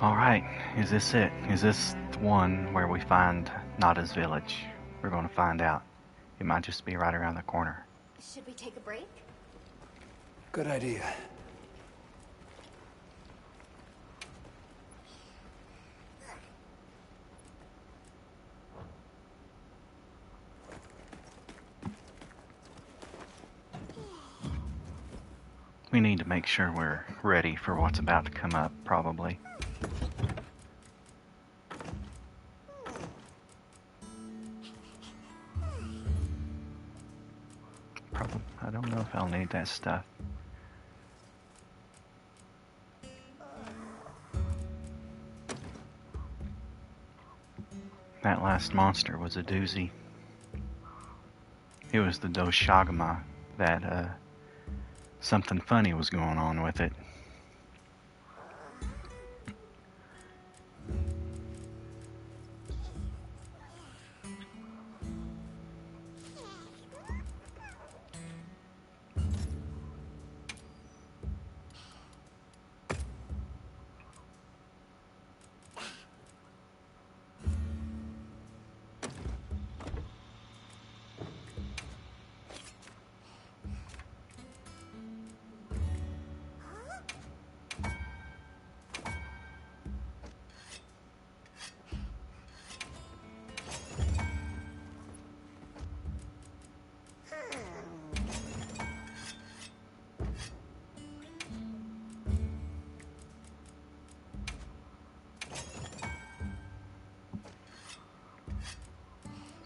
Alright, is this it? Is this the one where we find Nata's village? We're going to find out. It might just be right around the corner. Should we take a break? Good idea. We need to make sure we're ready for what's about to come up, probably. I don't know if I'll need that stuff. That last monster was a doozy. It was the Doshagama that, something funny was going on with it.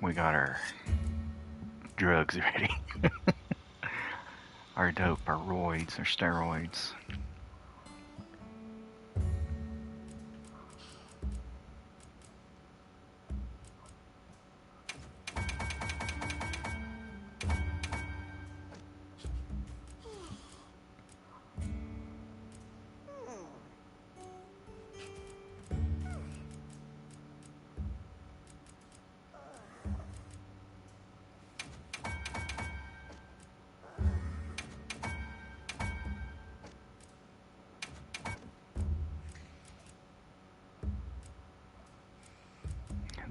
We got our drugs ready. Our dope, our roids, our steroids.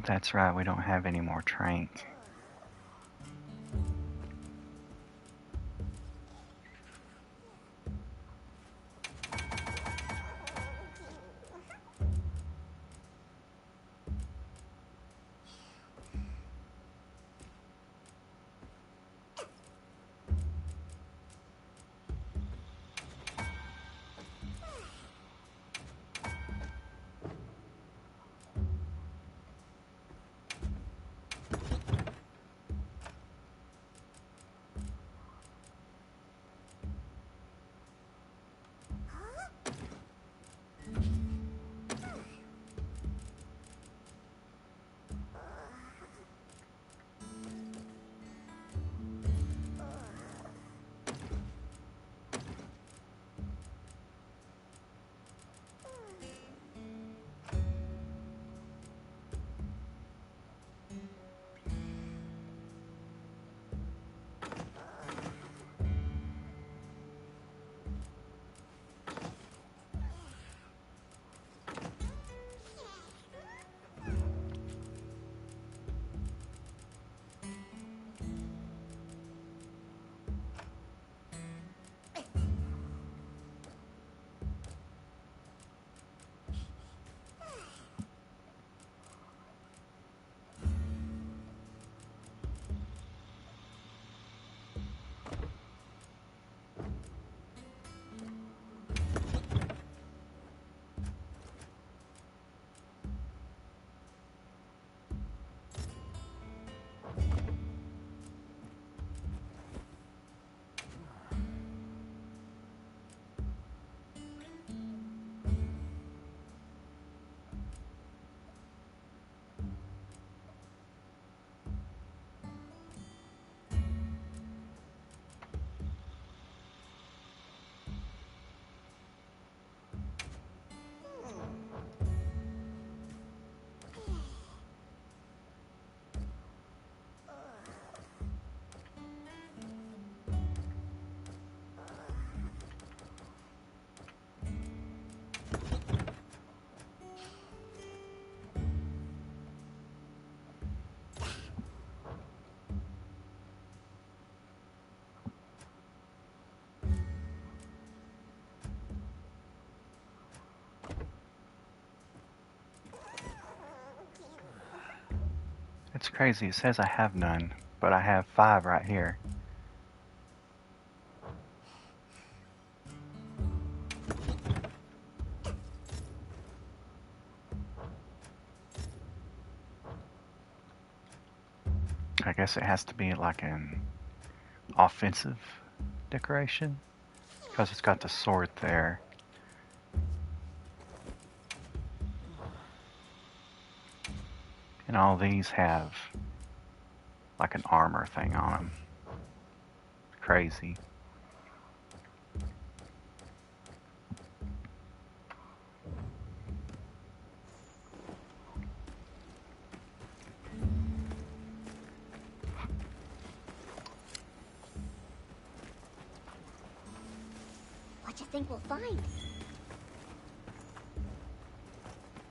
That's right, we don't have any more trank. It's crazy. It says I have none, but I have 5 right here. I guess it has to be like an offensive decoration because it's got the sword there. And all these have like an armor thing on them. Crazy. What you think we'll find?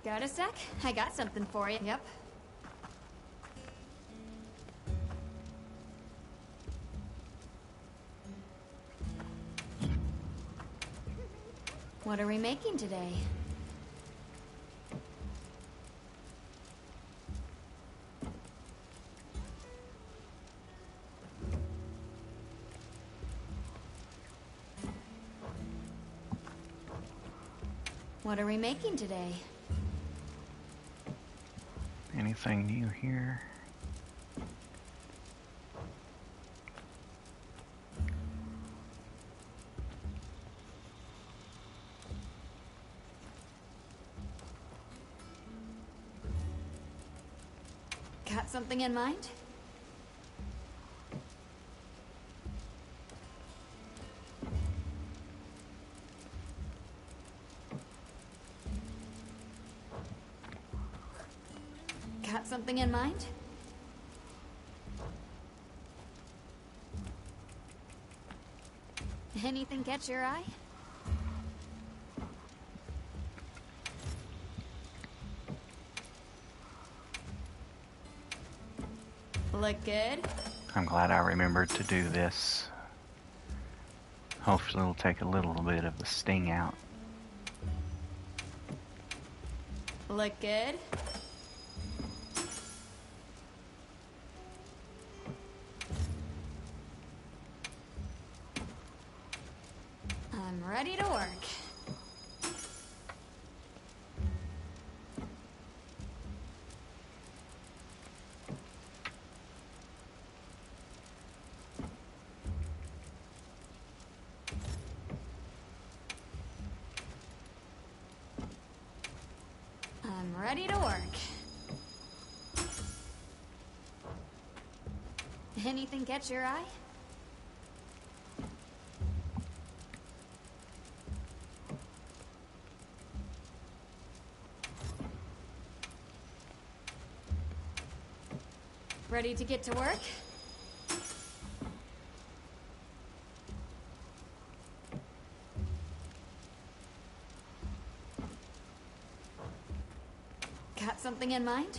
Got a sec? I got something for you. Yep. What are we making today? What are we making today? Anything new here? Got something in mind? Got something in mind? Anything catch your eye? Look good? I'm glad I remembered to do this. Hopefully it'll take a little bit of the sting out. Look good? I'm ready to work. I'm ready to work. Anything catch your eye? Ready to get to work? Got something in mind?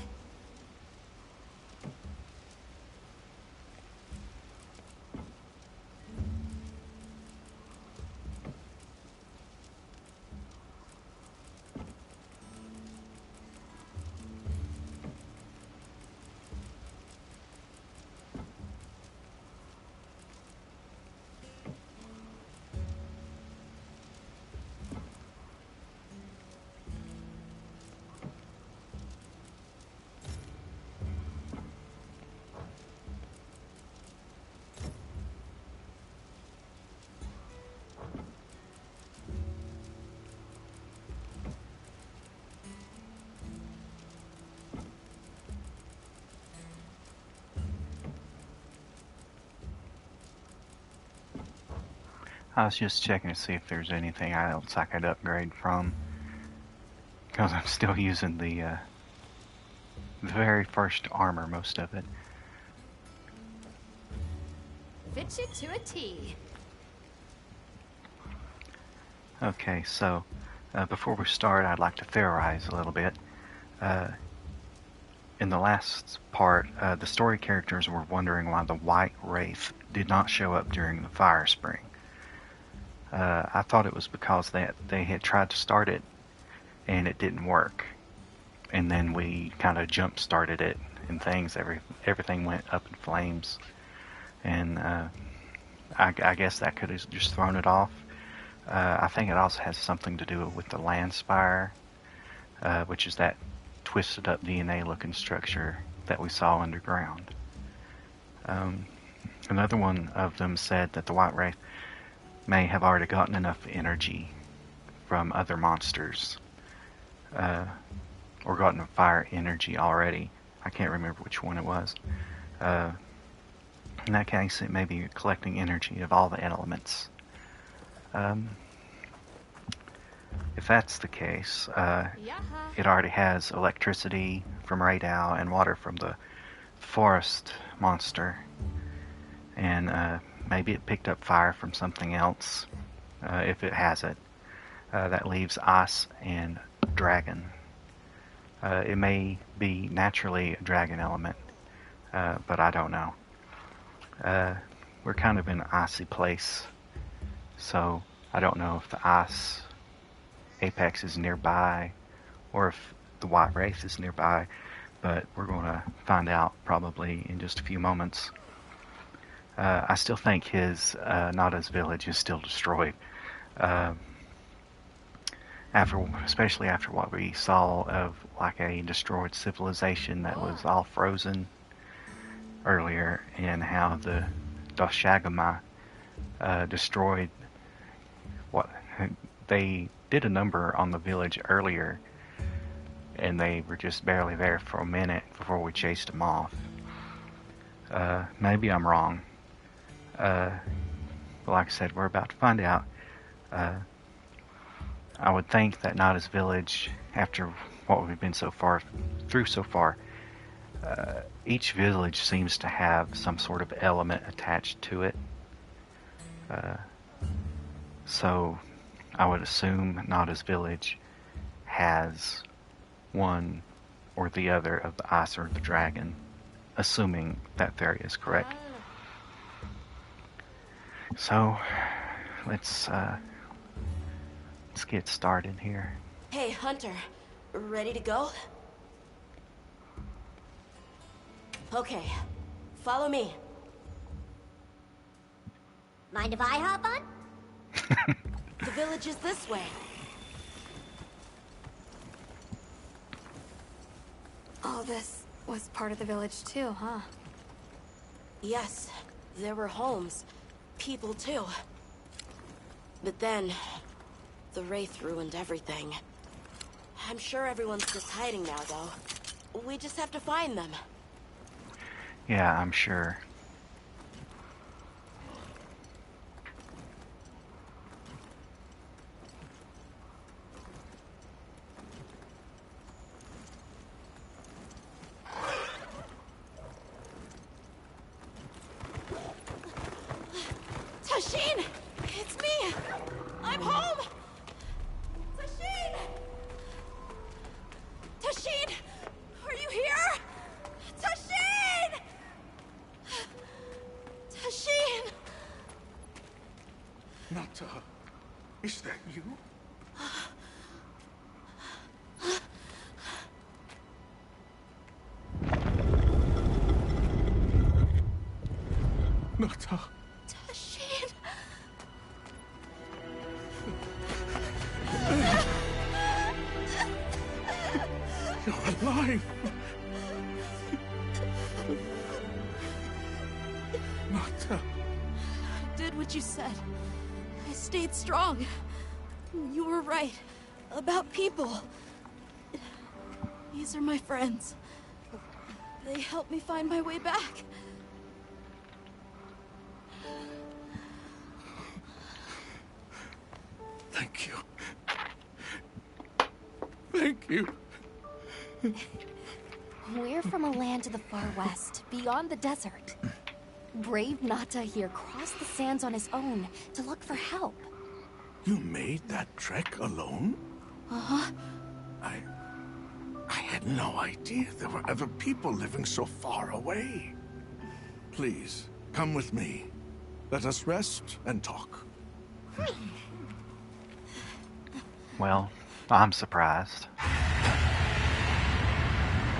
I was just checking to see if there's anything else I could upgrade from. Because I'm still using the very first armor, most of it. Fit you to a T. Okay, so before we start, I'd like to theorize a little bit. In the last part, the story characters were wondering why the White Wraith did not show up during the Fire Spring. I thought it was because they had tried to start it and it didn't work. And then we kind of jump started it and things. Everything went up in flames, and I guess that could have just thrown it off. I think it also has something to do with the land spire, which is that twisted up DNA looking structure that we saw underground. Another one of them said that the White Wraith may have already gotten enough energy from other monsters, or gotten fire energy already. I can't remember which one it was. In that case, it may be collecting energy of all the elements. If that's the case, it already has electricity from Radau and water from the forest monster. And maybe it picked up fire from something else, if it has it. That leaves ice and dragon. It may be naturally a dragon element, but I don't know. We're kind of in an icy place, so I don't know if the ice apex is nearby or if the White Wraith is nearby, but we're going to find out probably in just a few moments. I still think his Nata's village is still destroyed. Especially after what we saw of like a destroyed civilization that was all frozen earlier, and how the Doshagama destroyed what they did a number on the village earlier, and they were just barely there for a minute before we chased them off. Maybe I'm wrong. But like I said, we're about to find out. I would think that Nada's village, after what we've been so far, each village seems to have some sort of element attached to it. So I would assume Nada's village has one or the other of the ice or the dragon, assuming that theory is correct. So let's get started here. Hey, Hunter. Ready to go? Okay. Follow me. Mind if I hop on? The village is this way. All this was part of the village too, huh? Yes, there were homes. People too. But then, the Wraith ruined everything. I'm sure everyone's just hiding now, though. We just have to find them. Yeah, I'm sure. Tashin! It's me! I'm home! Tashin! Tashin! Are you here? Tashin! Tashin! Nata, is that you? Nata. Tashin! You're alive! Nata. I did what you said. I stayed strong. You were right. About people. These are my friends. They helped me find my way back. Thank you. Thank you. We're from a land to the far west, beyond the desert. Brave Nata here crossed the sands on his own to look for help. You made that trek alone? Uh-huh. I had no idea there were other people living so far away. Please, come with me. Let us rest and talk. Well, I'm surprised.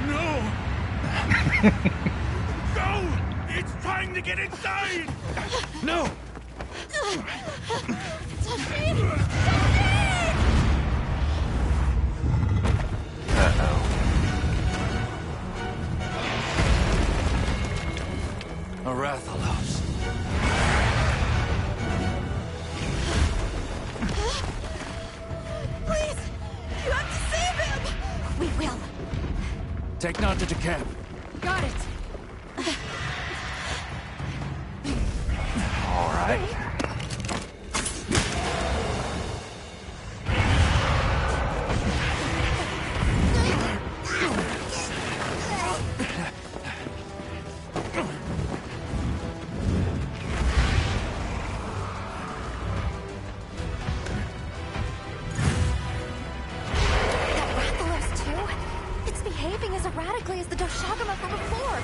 No! Go! It's trying to get inside! No! Uh-oh. A Rathalos. Please! You have to save him! We will. Take Nata to camp. Got it. All right. Rathalos too? It's behaving as erratically as the Doshagama from before.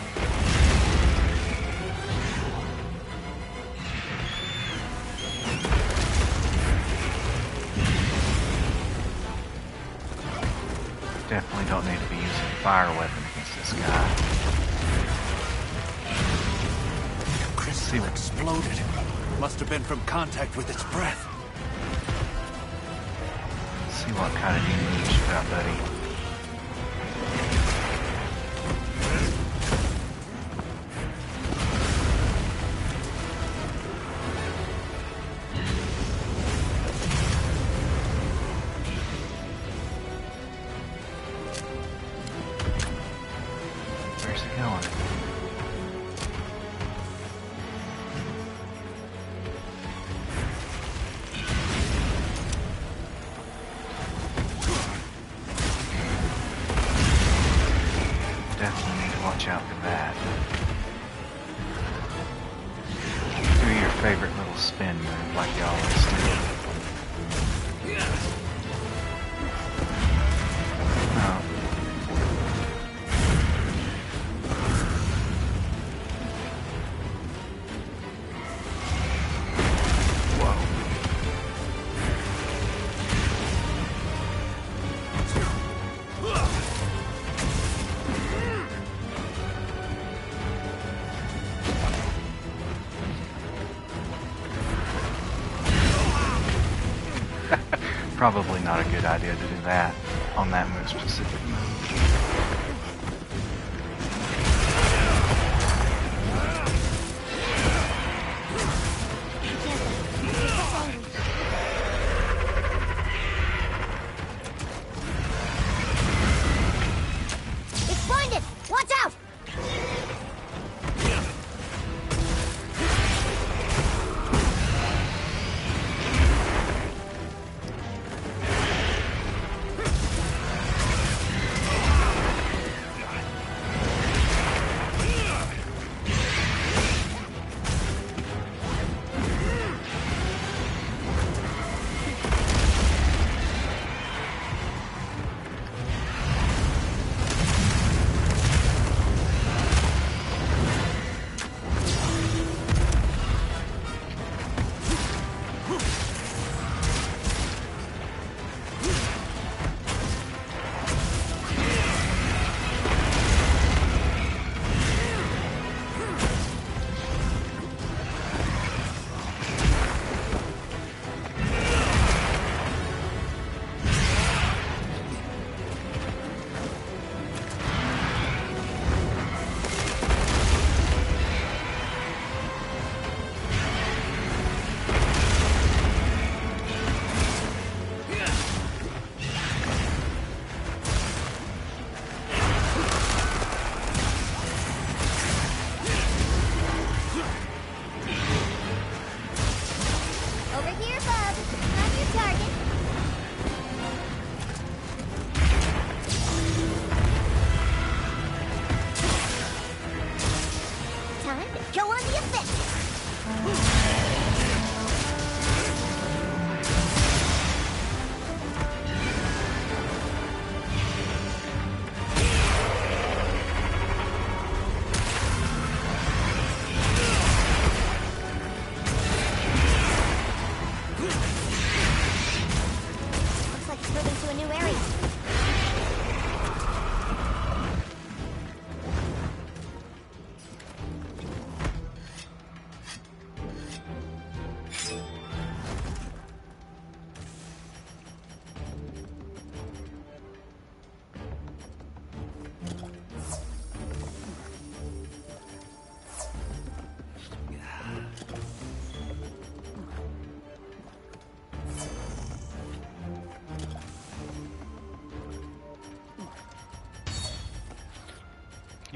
Definitely don't need to be using a fire weapon against this guy. Crystal exploded. Must have been from contact with its breath. See what kind of demons you got, buddy. Where's he going? Definitely need to watch out for that. Do your favorite little spin move like you always do. Oh. Probably not a good idea to do that on that move specific move. It's blinded! Watch out!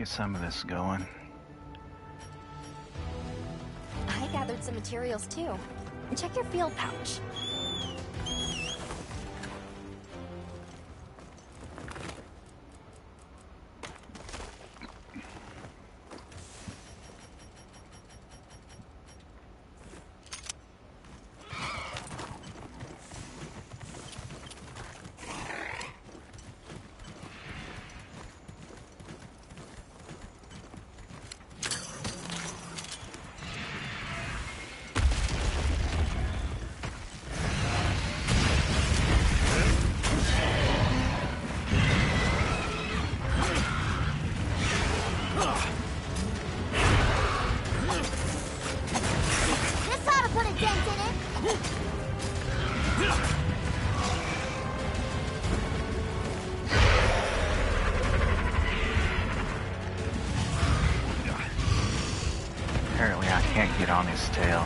get some of this going. I gathered some materials too. Check your field pouch. This ought to put a dent in it. Apparently I can't get on his tail.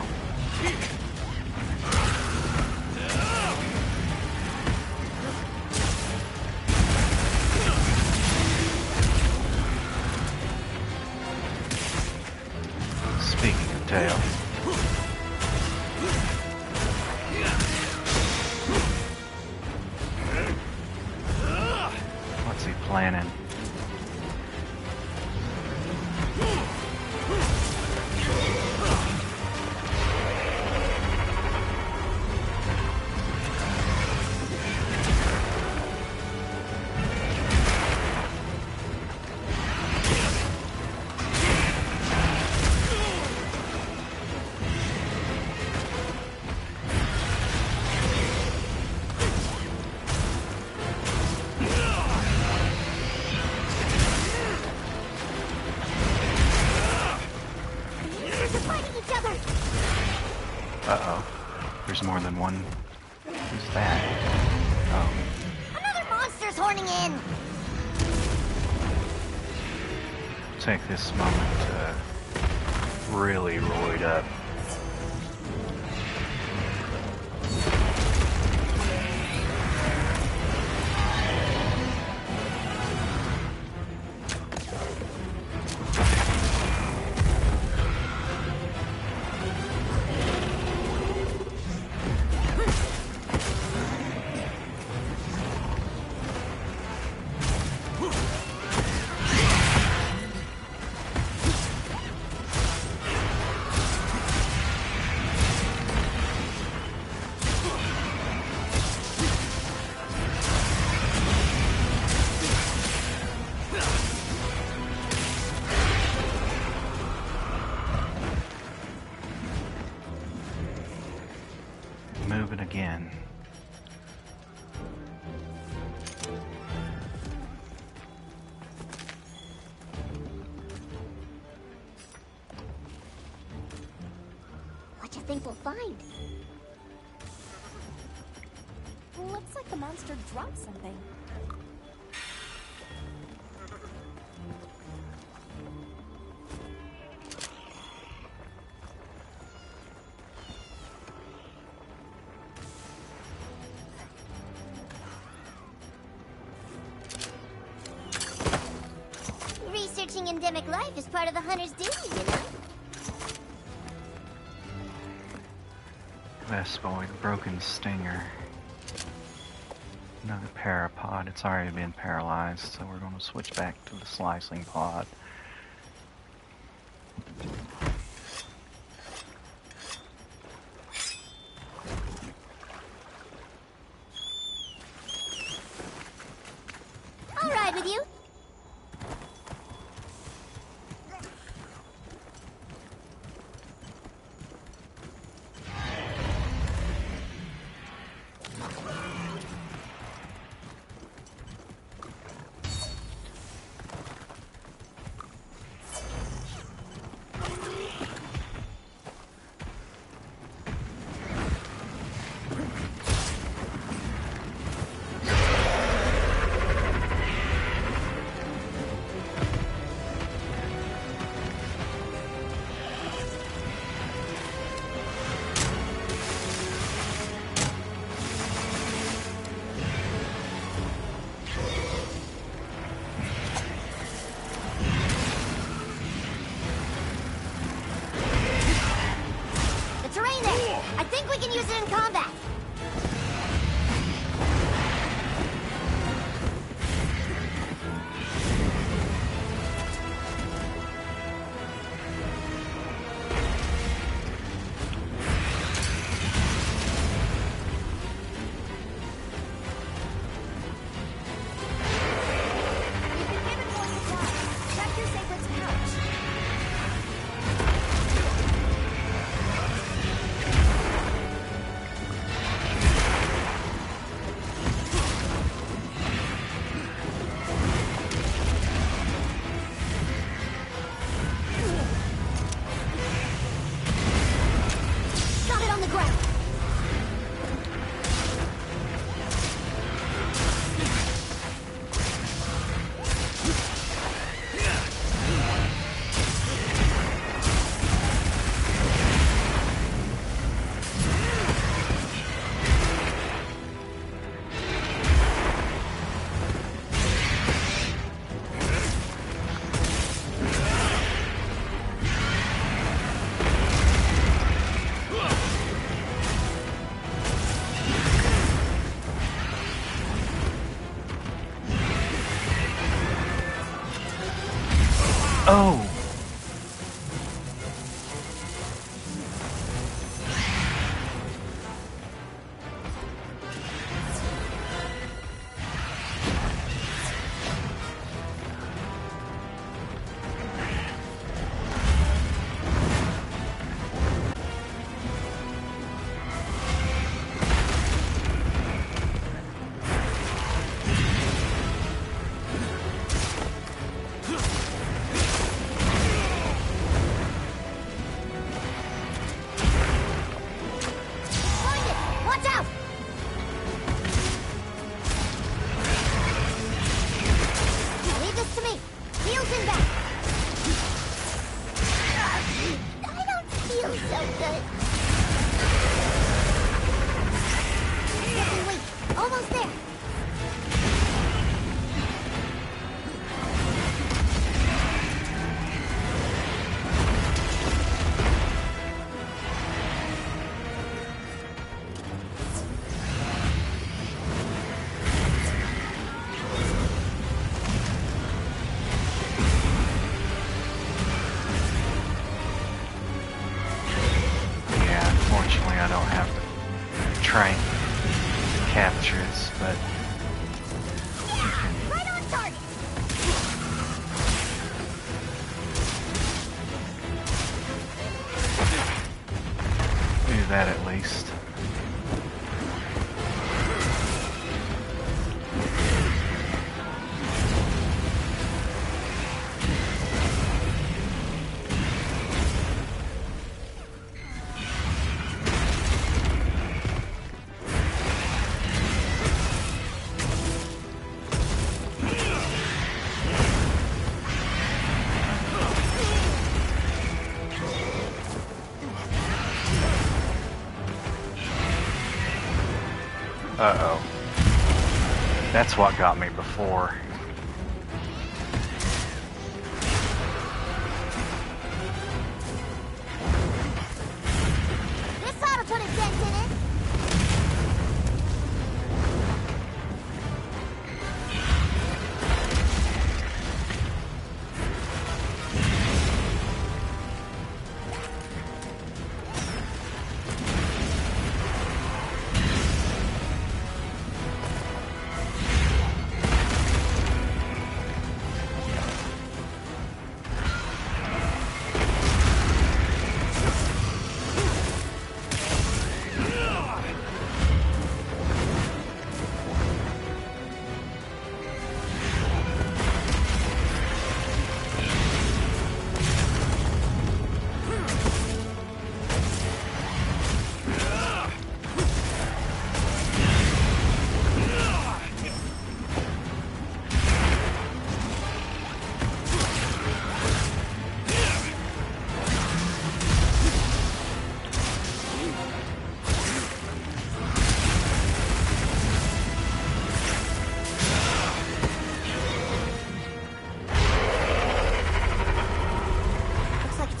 Speaking of tail. What's he planning? They're fighting each other. Uh-oh. There's more than one. Who's that? Oh. Another monster's horning in. Take this moment to really roid up. Moving again. What do you think we'll find? Looks like the monster dropped something. Researching endemic life is part of the hunter's duty, you know? Vespoid, broken stinger. Another parapod. It's already been paralyzed, so we're going to switch back to the slicing pod. I'll ride with you. I think we can use it in combat. Oh! Try and capture it, but Right on target. do that at least. Uh-oh. That's what got me before. This ought to put a dent in it.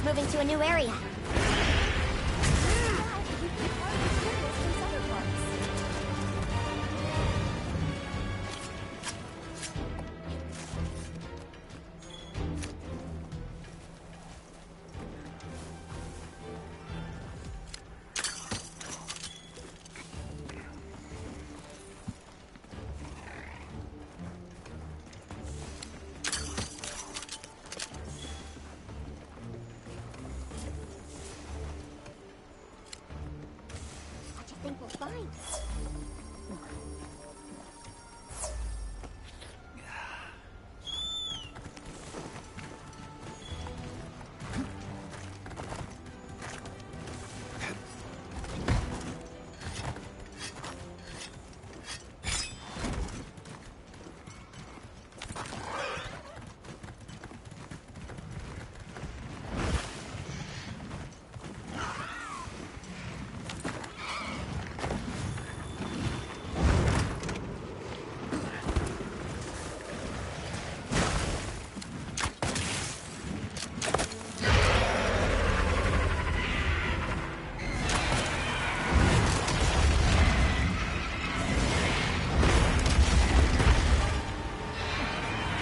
Moving to a new area. Fine.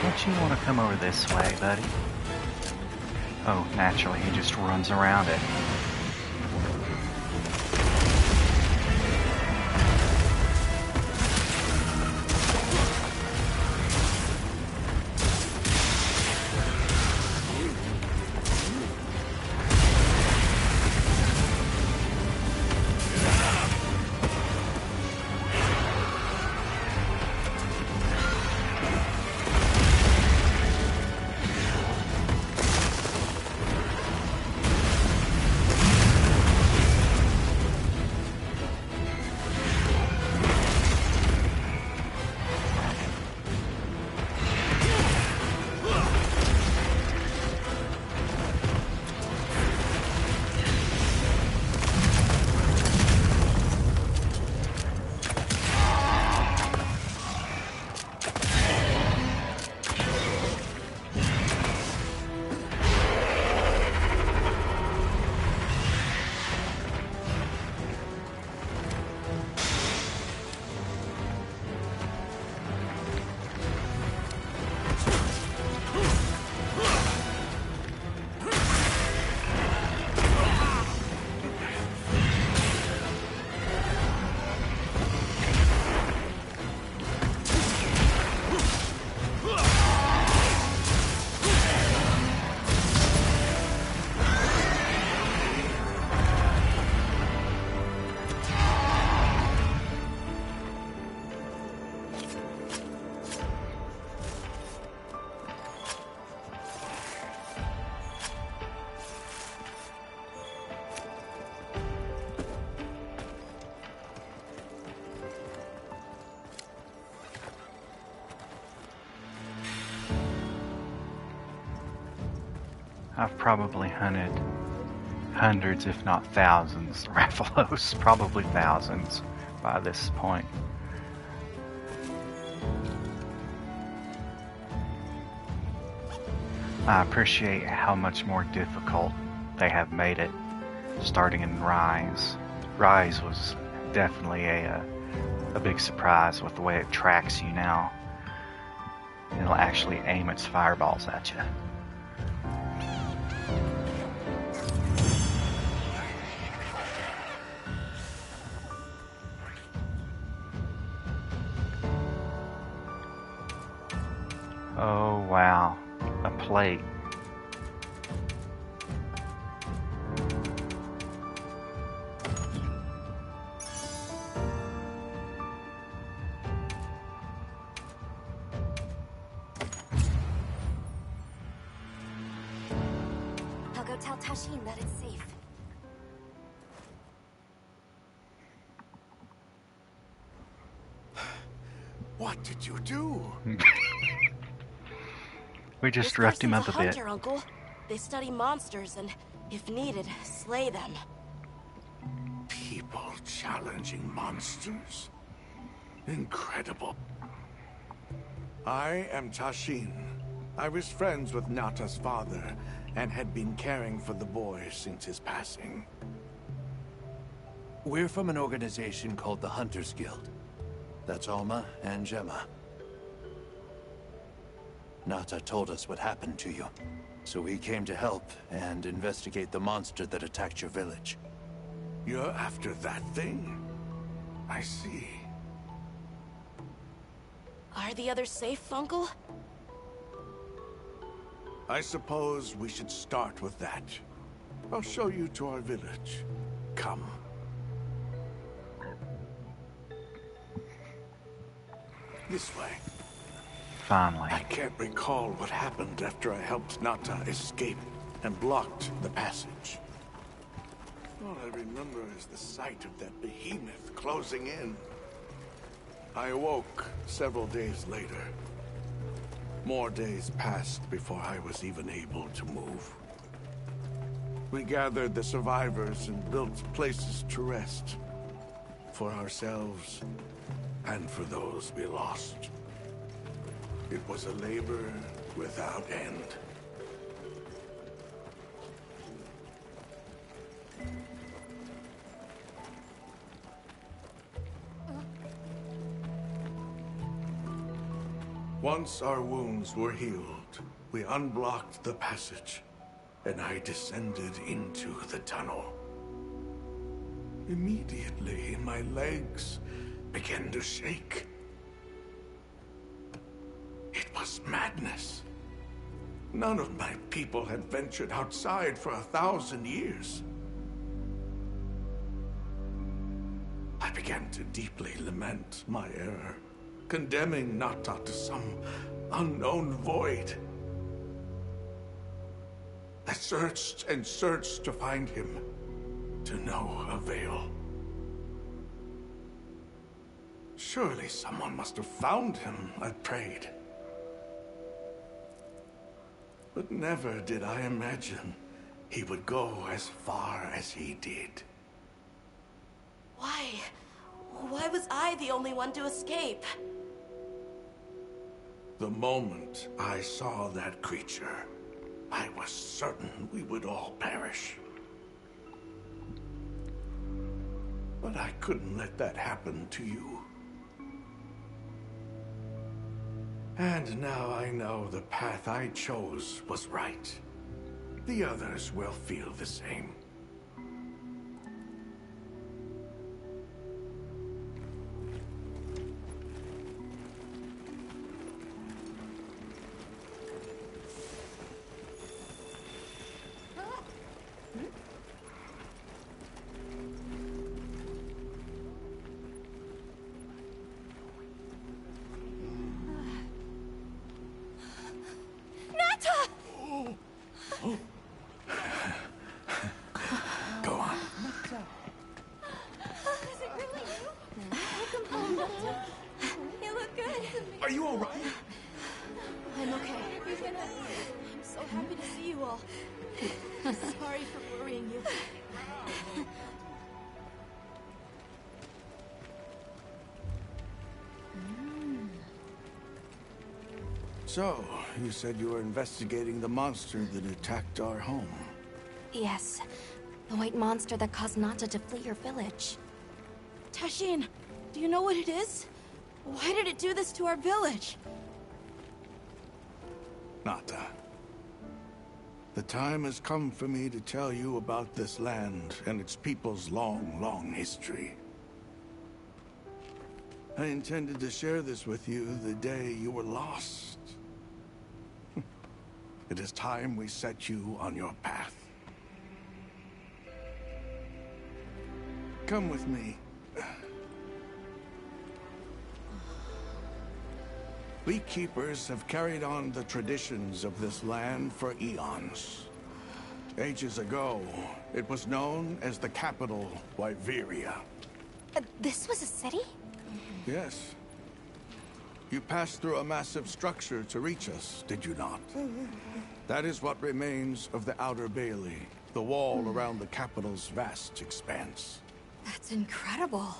Don't you want to come over this way, buddy? Oh, naturally, he just runs around it. I've probably hunted hundreds, if not thousands, of Rathalos, probably thousands by this point. I appreciate how much more difficult they have made it starting in Rise. Rise was definitely a big surprise with the way it tracks you now. It'll actually aim its fireballs at you. Oh wow, a plate. I'll go tell Tashin that it's safe. What did you do? We just This roughed him person's up a a bit. hunter, Uncle. They study monsters and, if needed, slay them. People challenging monsters? Incredible. I am Tashin. I was friends with Nata's father and had been caring for the boy since his passing. We're from an organization called the Hunters Guild. That's Alma and Gemma. Nata told us what happened to you, so we came to help and investigate the monster that attacked your village. You're after that thing? I see. Are the others safe, Uncle? I suppose we should start with that. I'll show you to our village. Come. This way. Finally. I can't recall what happened after I helped Nata escape and blocked the passage. All I remember is the sight of that behemoth closing in. I awoke several days later. More days passed before I was even able to move. We gathered the survivors and built places to rest. For ourselves and for those we lost. It was a labor without end. Once our wounds were healed, we unblocked the passage, and I descended into the tunnel. Immediately, my legs began to shake. It was madness. None of my people had ventured outside for 1,000 years. I began to deeply lament my error, condemning Nata to some unknown void. I searched and searched to find him, to no avail. Surely someone must have found him, I prayed. But never did I imagine he would go as far as he did. Why? Why was I the only one to escape? The moment I saw that creature, I was certain we would all perish. But I couldn't let that happen to you. And now I know the path I chose was right. The others will feel the same. Go on. Is it really you? Welcome home, Nata. You look good. Are you all right? I'm okay. I'm so happy to see you all. Sorry for worrying you. So, you said you were investigating the monster that attacked our home. Yes. The white monster that caused Nata to flee your village. Tashin, do you know what it is? Why did it do this to our village? Nata. The time has come for me to tell you about this land and its people's long, long history. I intended to share this with you the day you were lost. It is time we set you on your path. Come with me. Beekeepers have carried on the traditions of this land for eons. Ages ago, it was known as the capital, Wyveria. This was a city? Yes. You passed through a massive structure to reach us, did you not? That is what remains of the Outer Bailey, the wall around the capital's vast expanse. That's incredible.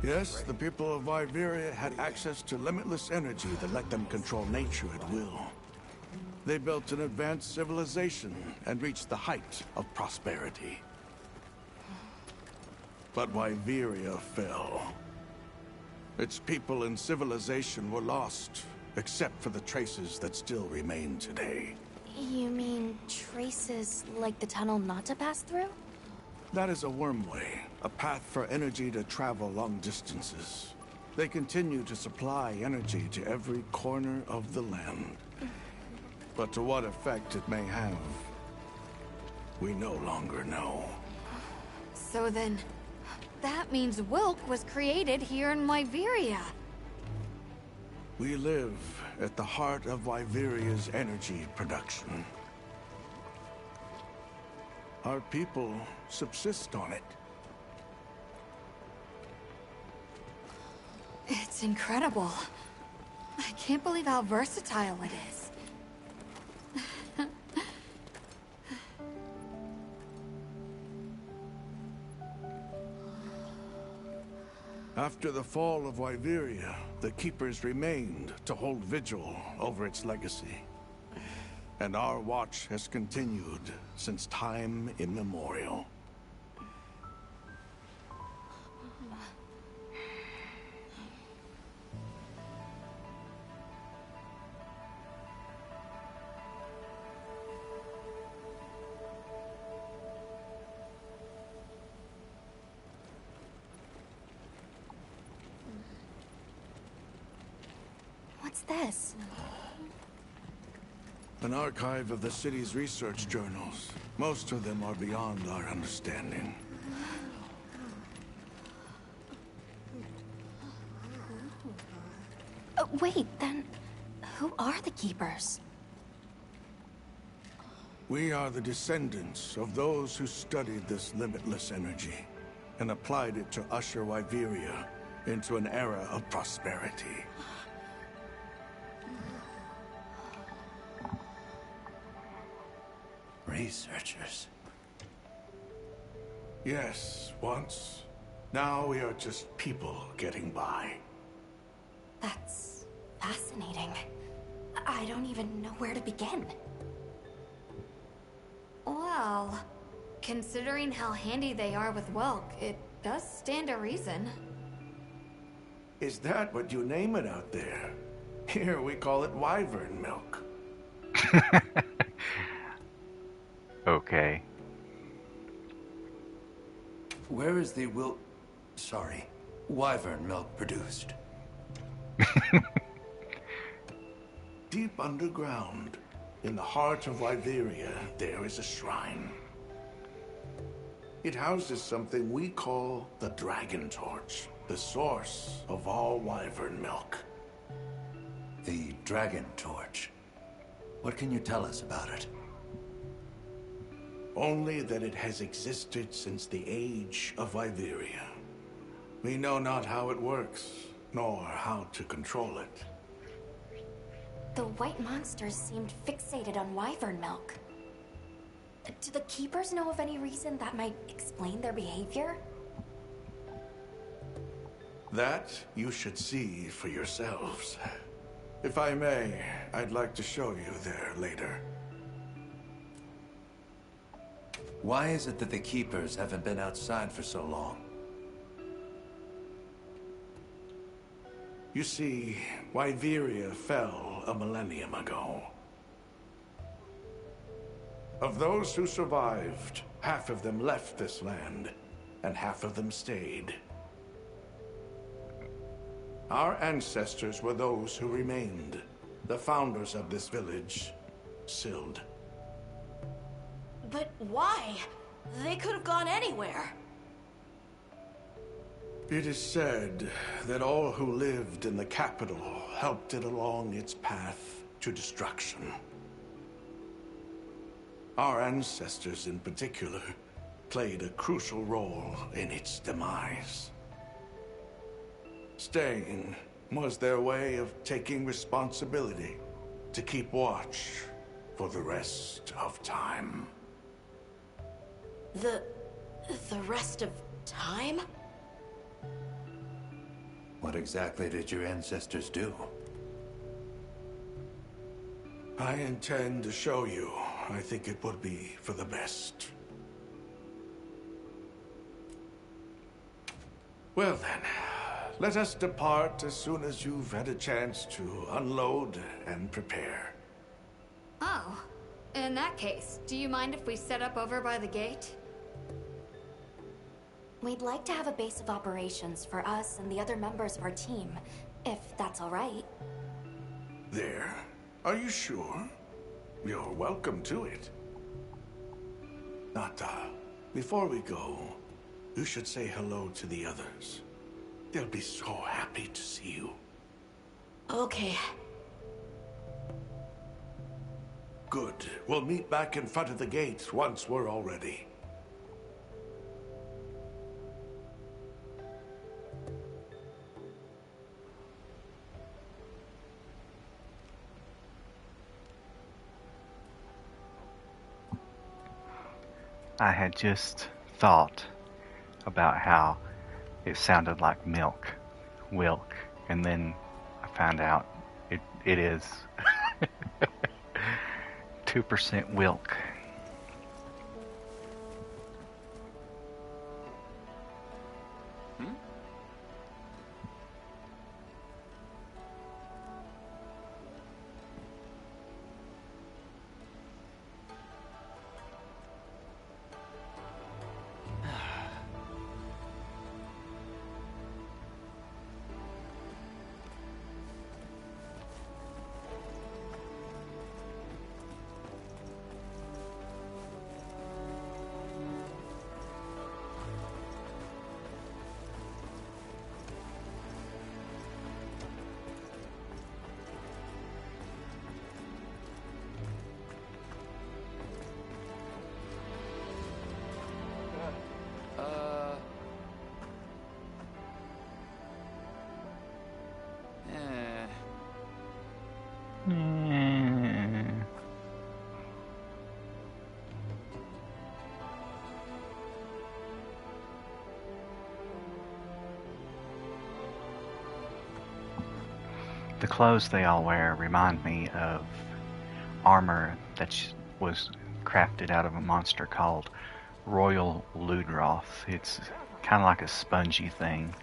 Yes, the people of Wyveria had access to limitless energy that let them control nature at will. They built an advanced civilization and reached the height of prosperity. But Wyveria fell. Its people and civilization were lost, except for the traces that still remain today. You mean traces like the tunnel Nata passed through? That is a wormway, a path for energy to travel long distances. They continue to supply energy to every corner of the land. But to what effect it may have, we no longer know. So then, that means Wilk was created here in Wyveria. We live at the heart of Wyveria's energy production. Our people subsist on it. It's incredible. I can't believe how versatile it is. After the fall of Wyveria, the Keepers remained to hold vigil over its legacy. And our watch has continued since time immemorial. What's this? An archive of the city's research journals. Most of them are beyond our understanding. Wait, then who are the Keepers? We are the descendants of those who studied this limitless energy and applied it to usher Wyveria into an era of prosperity. Researchers. Yes, once. Now we are just people getting by. That's fascinating. I don't even know where to begin. Well, considering how handy they are with Welk, it does stand to reason. Is that what you name it out there? Here we call it wyvern milk. Okay. Where is the wyvern milk produced? Deep underground, in the heart of Wyveria, there is a shrine. It houses something we call the Dragon Torch, the source of all wyvern milk. The Dragon Torch. What can you tell us about it? Only that it has existed since the age of Wyveria. We know not how it works, nor how to control it. The white monsters seemed fixated on wyvern milk. Do the Keepers know of any reason that might explain their behavior? That you should see for yourselves. If I may, I'd like to show you there later. Why is it that the Keepers haven't been outside for so long? You see, Wyveria fell a millennium ago. Of those who survived, half of them left this land, and half of them stayed. Our ancestors were those who remained, the founders of this village, Sild. But why? They could have gone anywhere. It is said that all who lived in the capital helped it along its path to destruction. Our ancestors in particular played a crucial role in its demise. Staying was their way of taking responsibility to keep watch for the rest of time. The rest of time? What exactly did your ancestors do? I intend to show you. I think it would be for the best. Well then, let us depart as soon as you've had a chance to unload and prepare. Oh, in that case, do you mind if we set up over by the gate? We'd like to have a base of operations for us and the other members of our team, if that's all right. There? Are you sure? You're welcome to it. Nata, before we go, you should say hello to the others. They'll be so happy to see you. Okay. Good. We'll meet back in front of the gates once we're all ready. I had just thought about how it sounded like milk, wilk, and then I found out it is 2% wilk. The clothes they all wear remind me of armor that was crafted out of a monster called Royal Ludroth. It's kind of like a spongy thing.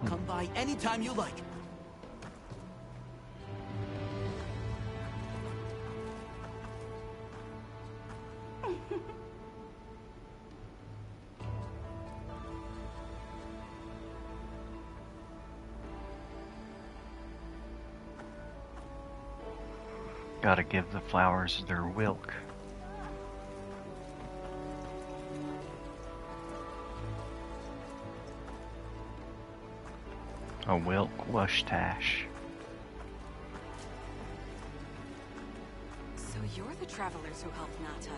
Come by anytime you like. Gotta give the flowers their wilk. A wilk wushtash. So you're the travelers who helped Nata.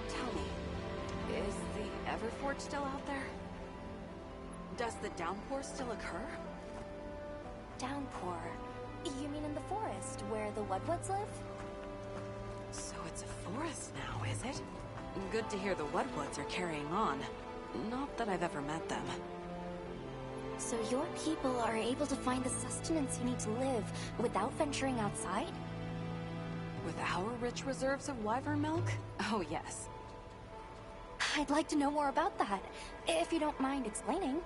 Tell me, is the Everforge still out there? Does the downpour still occur? Downpour? You mean in the forest, where the Wudwoods live? So it's a forest now, is it? Good to hear the Wudwoods are carrying on. Not that I've ever met them. So your people are able to find the sustenance you need to live without venturing outside? With our rich reserves of wyvern milk? Oh, yes. I'd like to know more about that, if you don't mind explaining.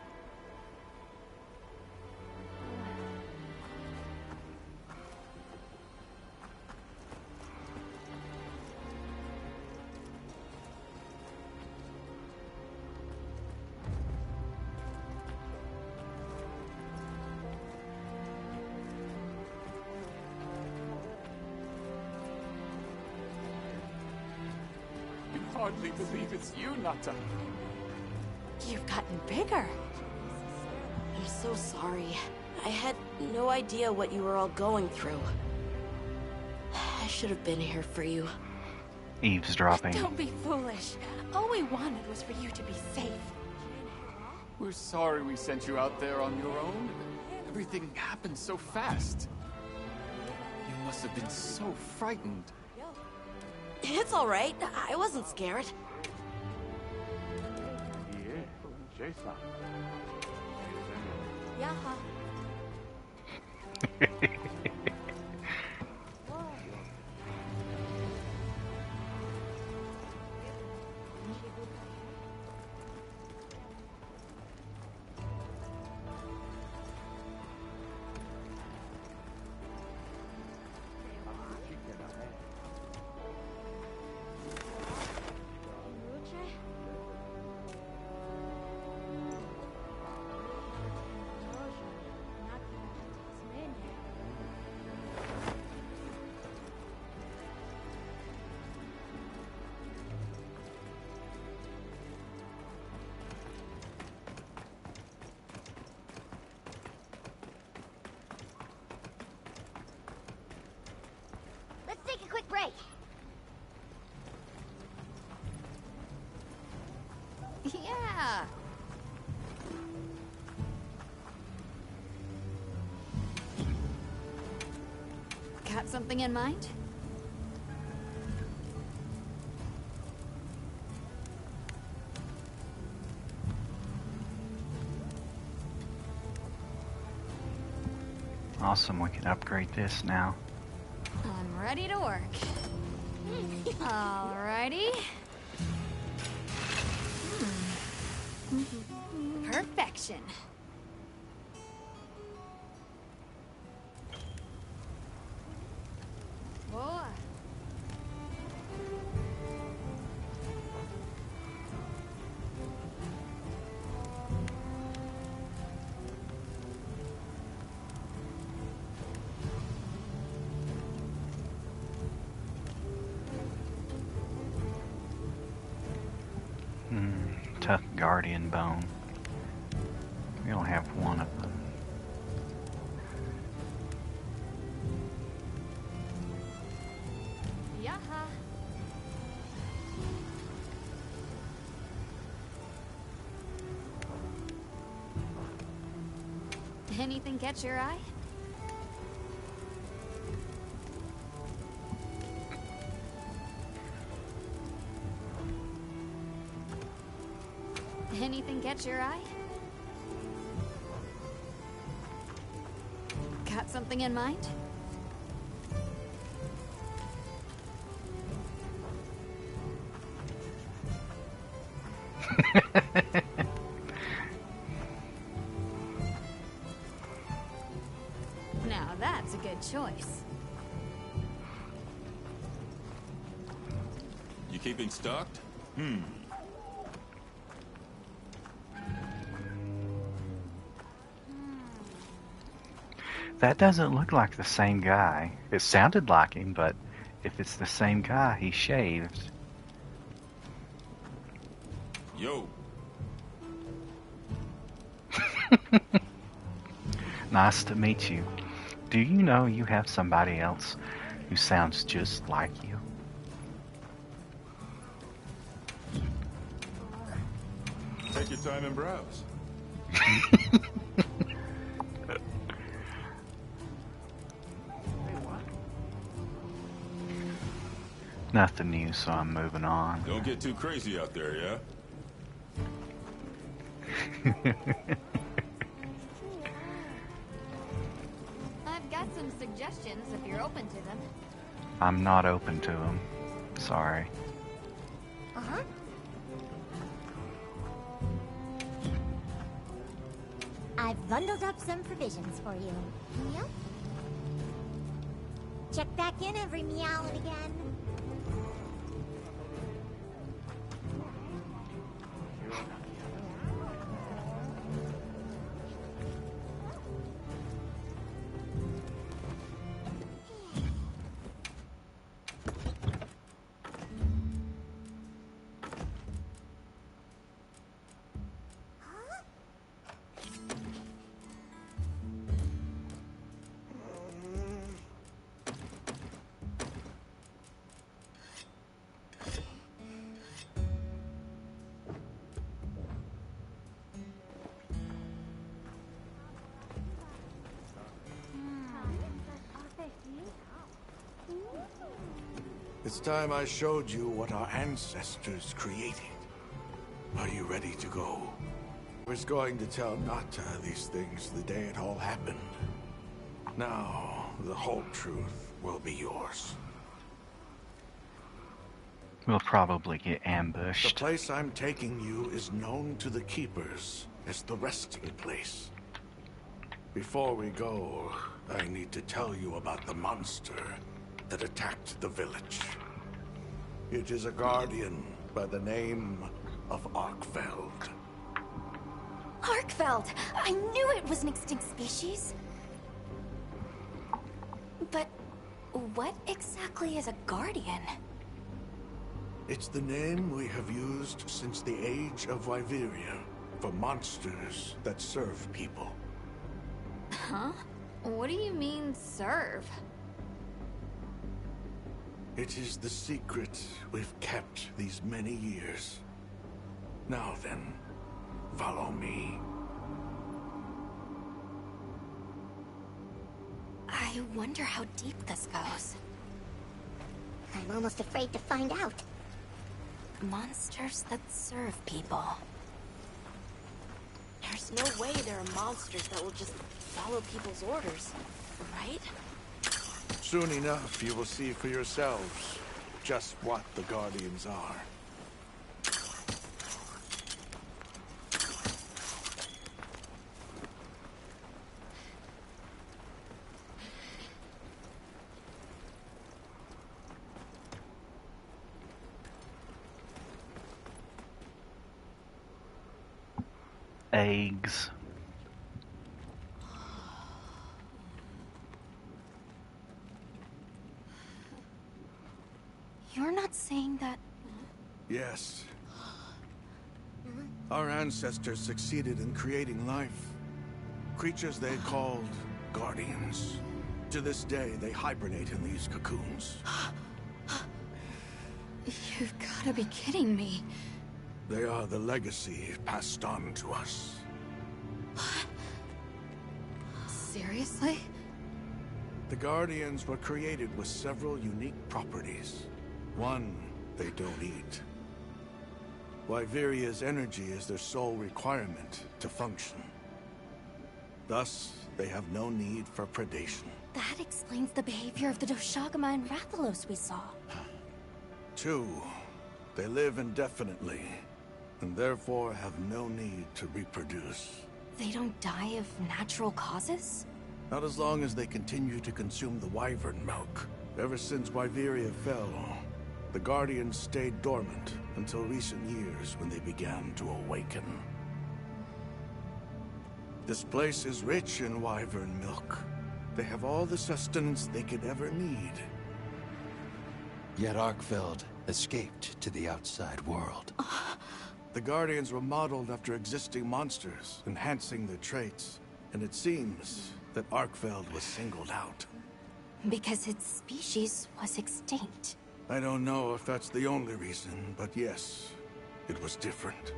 Hardly believe it's you, Nata. You've gotten bigger. I'm so sorry. I had no idea what you were all going through. I should have been here for you. Eavesdropping. Don't be foolish. All we wanted was for you to be safe. We're sorry we sent you out there on your own. Everything happened so fast. You must have been so frightened. It's all right. I wasn't scared. Yaha. Let's take a quick break. Yeah. Got something in mind? Awesome, we can upgrade this now. I'm ready to work. Alrighty. Perfection. Whoa. Tough guardian bone. We only have one of them. Yaha. Anything catch your eye? Anything catch your eye? Got something in mind? Now that's a good choice. You keeping stocked? That doesn't look like the same guy. It sounded like him, but if it's the same guy, he shaved. Yo. Nice to meet you. Do you know you have somebody else who sounds just like you? Take your time and browse. Nothing new, so I'm moving on. Don't get too crazy out there, yeah? I've got some suggestions if you're open to them. I'm not open to them. Sorry. Uh-huh. I've bundled up some provisions for you. Yep. Check back in every meow and again. It's time I showed you what our ancestors created. Are you ready to go? I was going to tell Nata these things the day it all happened. Now, the whole truth will be yours. We'll probably get The ambushed. place I'm taking you is known to the Keepers as the resting place. Before we go, I need to tell you about the monster that attacked the village. It is a guardian by the name of Arkfeld. Arkfeld! I knew it was an extinct species. But what exactly is a guardian? It's the name we have used since the age of Wyveria for monsters that serve people. Huh? What do you mean, serve? It is the secret we've kept these many years. Now then, follow me. I wonder how deep this goes. I'm almost afraid to find out. Monsters that serve people. There's no way there are monsters that will just follow people's orders, right? Soon enough, you will see for yourselves just what the Guardians are. Eggs. You're not saying that... Yes. Our ancestors succeeded in creating life. Creatures they called Guardians. To this day, they hibernate in these cocoons. You've gotta be kidding me. They are the legacy passed on to us. Seriously? The Guardians were created with several unique properties. One, they don't eat. Wyveria's energy is their sole requirement to function. Thus, they have no need for predation. That explains the behavior of the Doshagama and Rathalos we saw. Two, they live indefinitely, and therefore have no need to reproduce. They don't die of natural causes? Not as long as they continue to consume the wyvern milk. Ever since Wyveria fell, the Guardians stayed dormant until recent years when they began to awaken. This place is rich in wyvern milk. They have all the sustenance they could ever need. Yet Arkfeld escaped to the outside world. The Guardians were modeled after existing monsters, enhancing their traits. And it seems that Arkfeld was singled out. Because its species was extinct. I don't know if that's the only reason, but yes, it was different.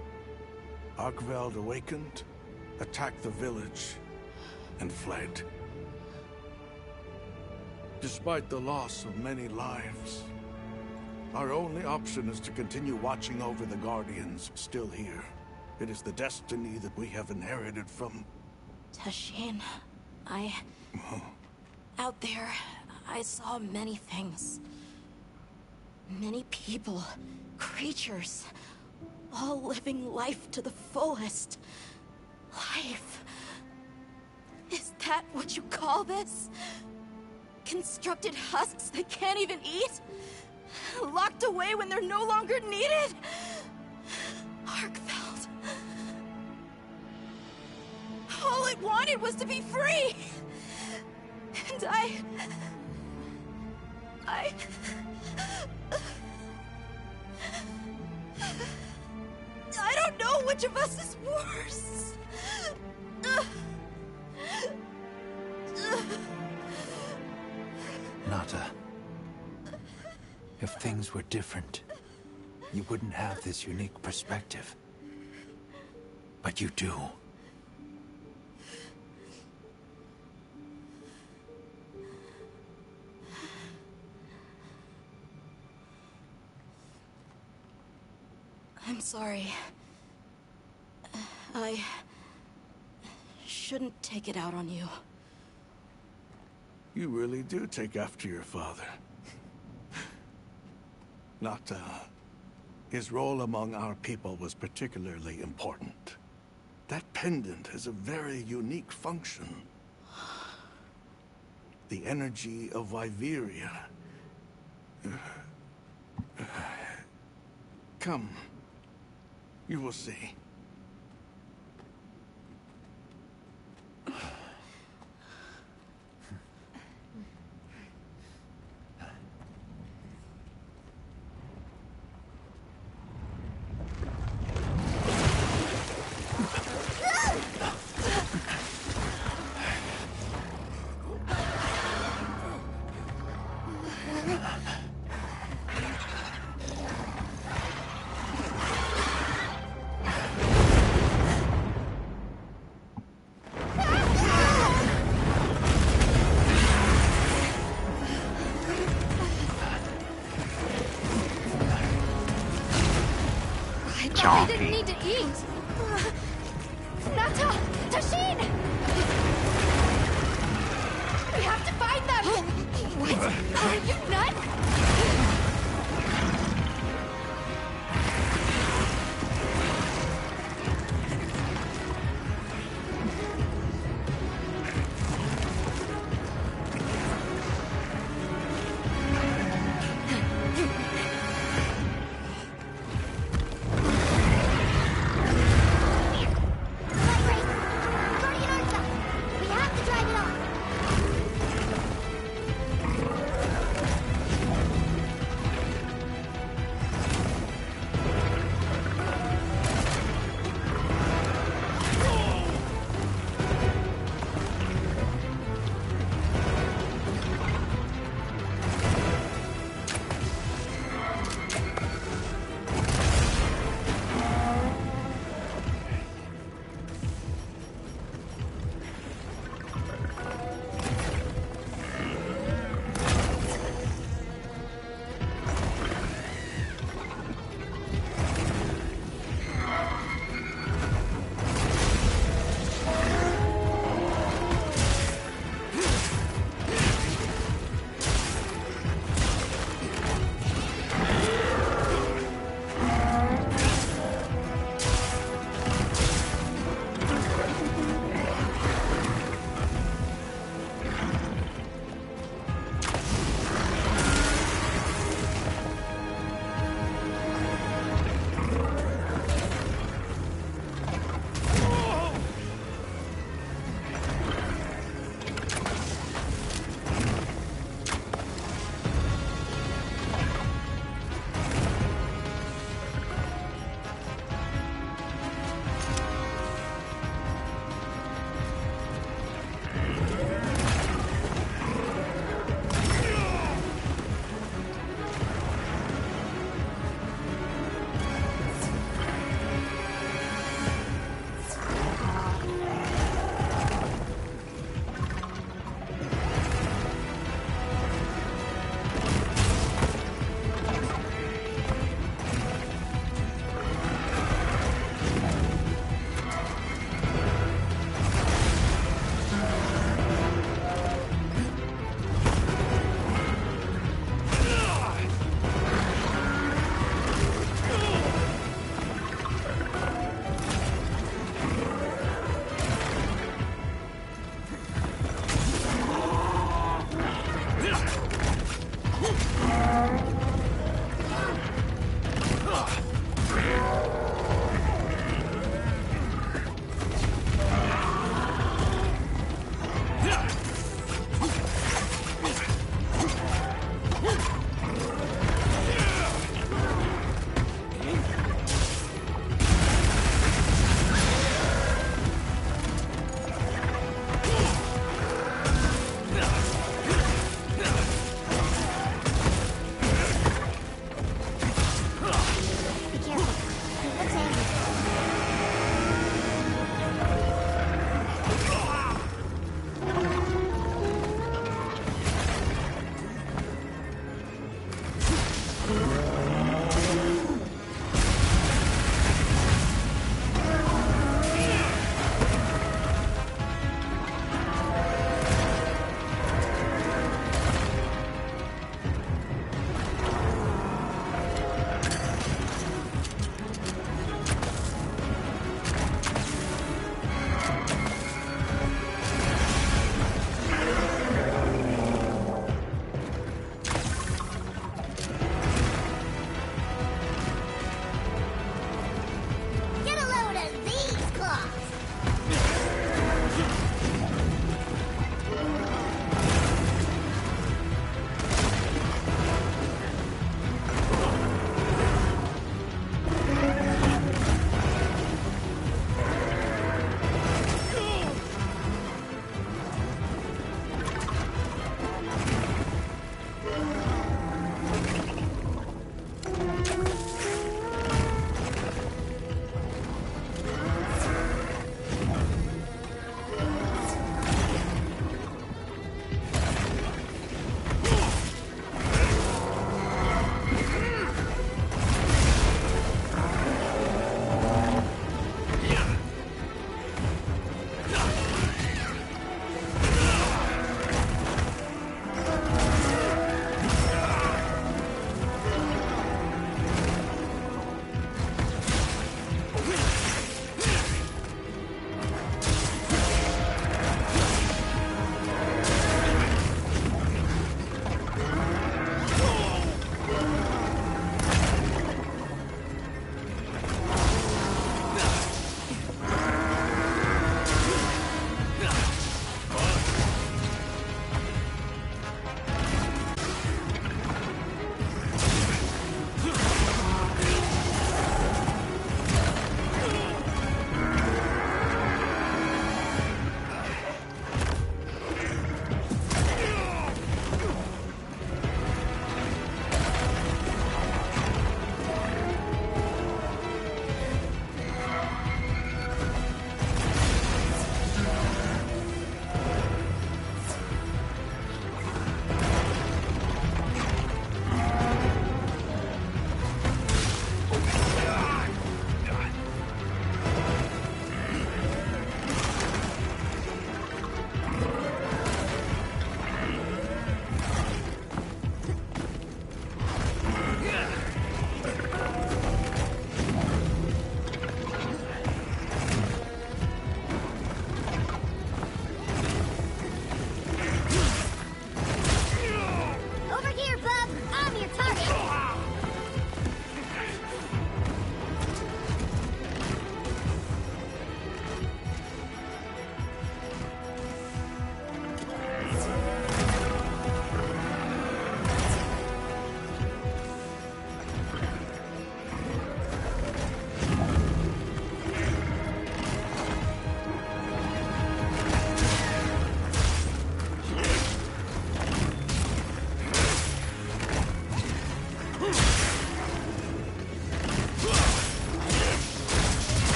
Arkfeld awakened, attacked the village, and fled. Despite the loss of many lives, our only option is to continue watching over the Guardians still here. It is the destiny that we have inherited from... Tashin, out there, I saw many things. Many people, creatures, all living life to the fullest. Life. Is that what you call this? Constructed husks that can't even eat? Locked away when they're no longer needed? Arkfeld. All it wanted was to be free! And I don't know which of us is worse. Nata, if things were different, you wouldn't have this unique perspective. But you do. I'm sorry. I shouldn't take it out on you. You really do take after your father. Nata, his role among our people was particularly important. That pendant has a very unique function. The energy of Viveria. Come. You will see. I didn't need to eat. Nata! Tashin! We have to find them! What? Are you nuts?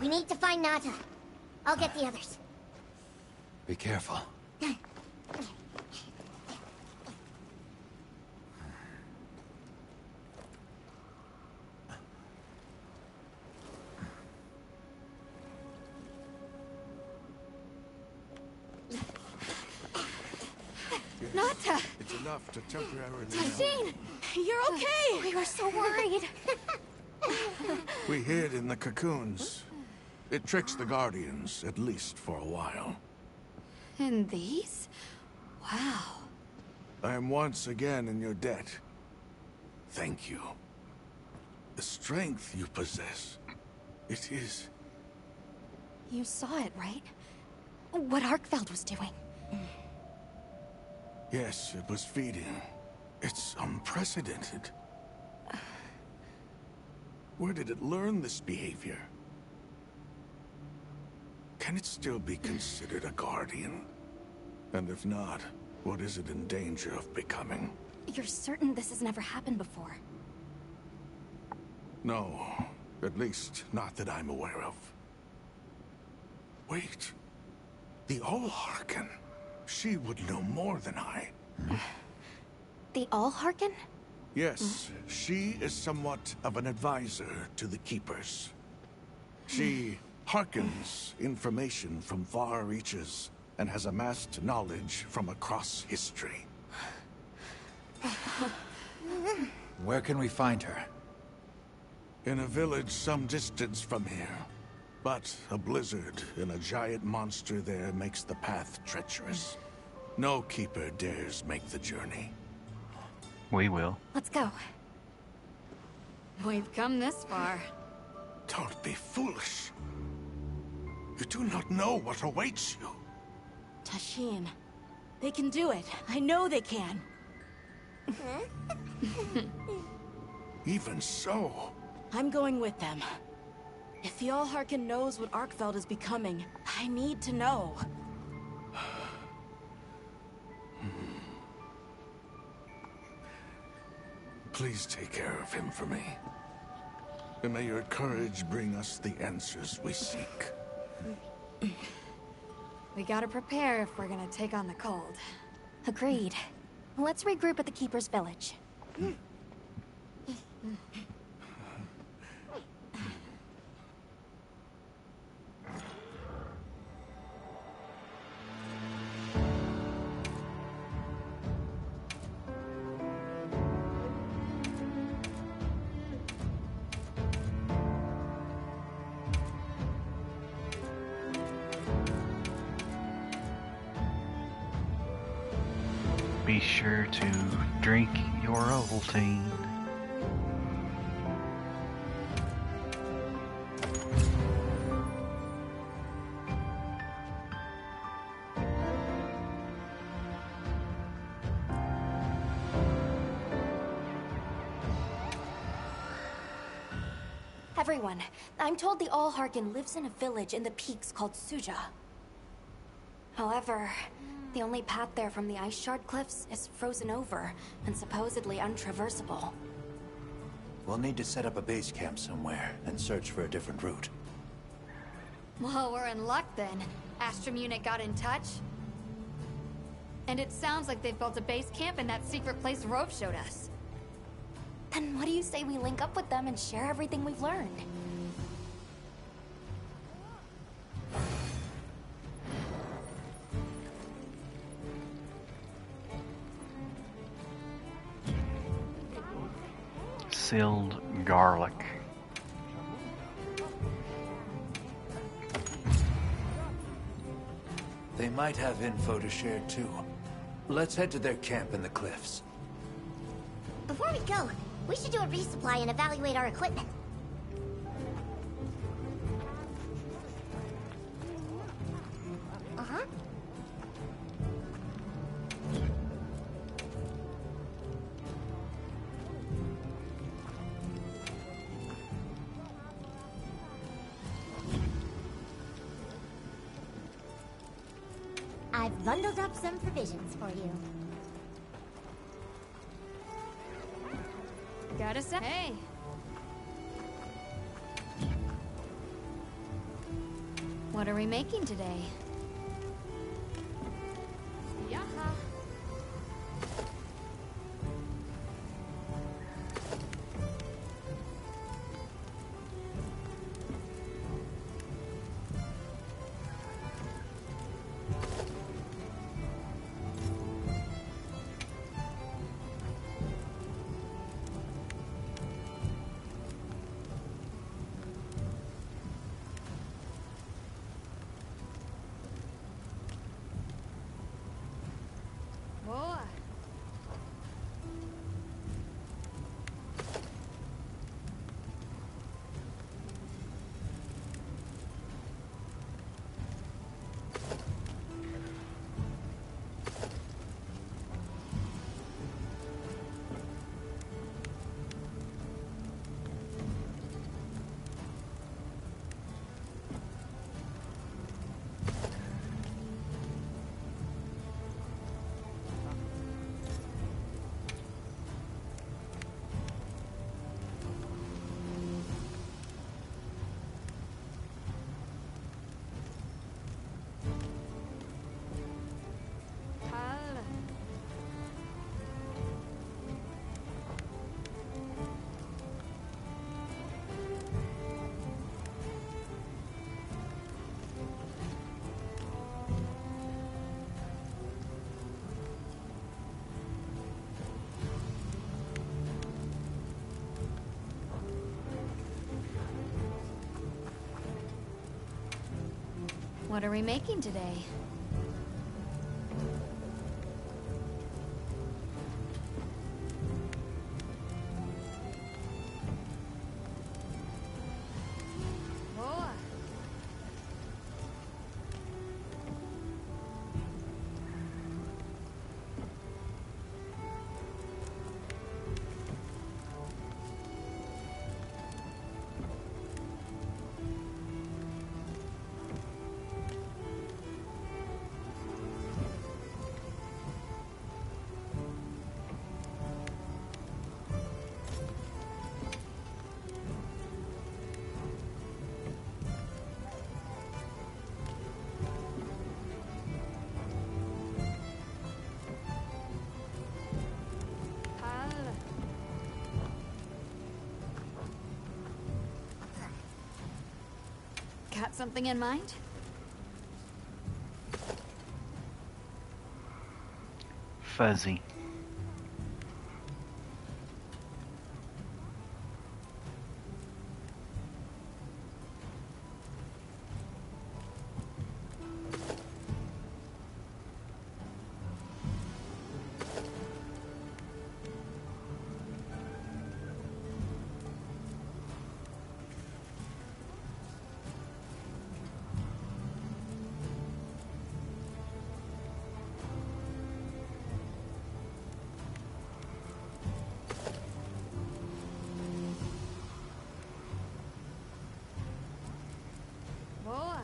We need to find Nata. I'll get the others. Be careful. Nata! It's enough to temporarily... Sheen! You're okay! We were so worried. We hid in the cocoons. It tricks the Guardians, at least for a while. And these? Wow. I am once again in your debt. Thank you. The strength you possess, it is... You saw it, right? What Arkfeld was doing. Yes, it was feeding. It's unprecedented. Where did it learn this behavior? Can it still be considered a Guardian? And if not, what is it in danger of becoming? You're certain this has never happened before? No, at least not that I'm aware of. Wait, the All-Harken. She would know more than I. The All-Harken? Yes, she is somewhat of an advisor to the Keepers. She hearkens information from far reaches and has amassed knowledge from across history. Where can we find her? In a village some distance from here. But a blizzard and a giant monster there makes the path treacherous. No Keeper dares make the journey. We will. Let's go. We've come this far. Don't be foolish. You do not know what awaits you. Tashin. They can do it. I know they can. Even so... I'm going with them. If the All-Harken knows what Arkfeld is becoming, I need to know. Please take care of him for me. And may your courage bring us the answers we seek. We gotta prepare if we're gonna take on the cold. Agreed. Let's regroup at the Keeper's village. Be sure to drink your Ovaltine. Everyone, I'm told the All-Harken lives in a village in the peaks called Suja. However, the only path there from the Ice Shard Cliffs is frozen over and supposedly untraversable. We'll need to set up a base camp somewhere and search for a different route. Well, we're in luck then. Astrum unit got in touch. And it sounds like they've built a base camp in that secret place Rove showed us. Then what do you say we link up with them and share everything we've learned? Sealed garlic. They might have info to share too. Let's head to their camp in the cliffs. Before we go, we should do a resupply and evaluate our equipment. Uh-huh. I've bundled up some provisions for you. Gotta say, hey. What are we making today? Yaha. Boa. Tal. What are we making today? Boa. Tal. Got something in mind? Fuzzy. Boa.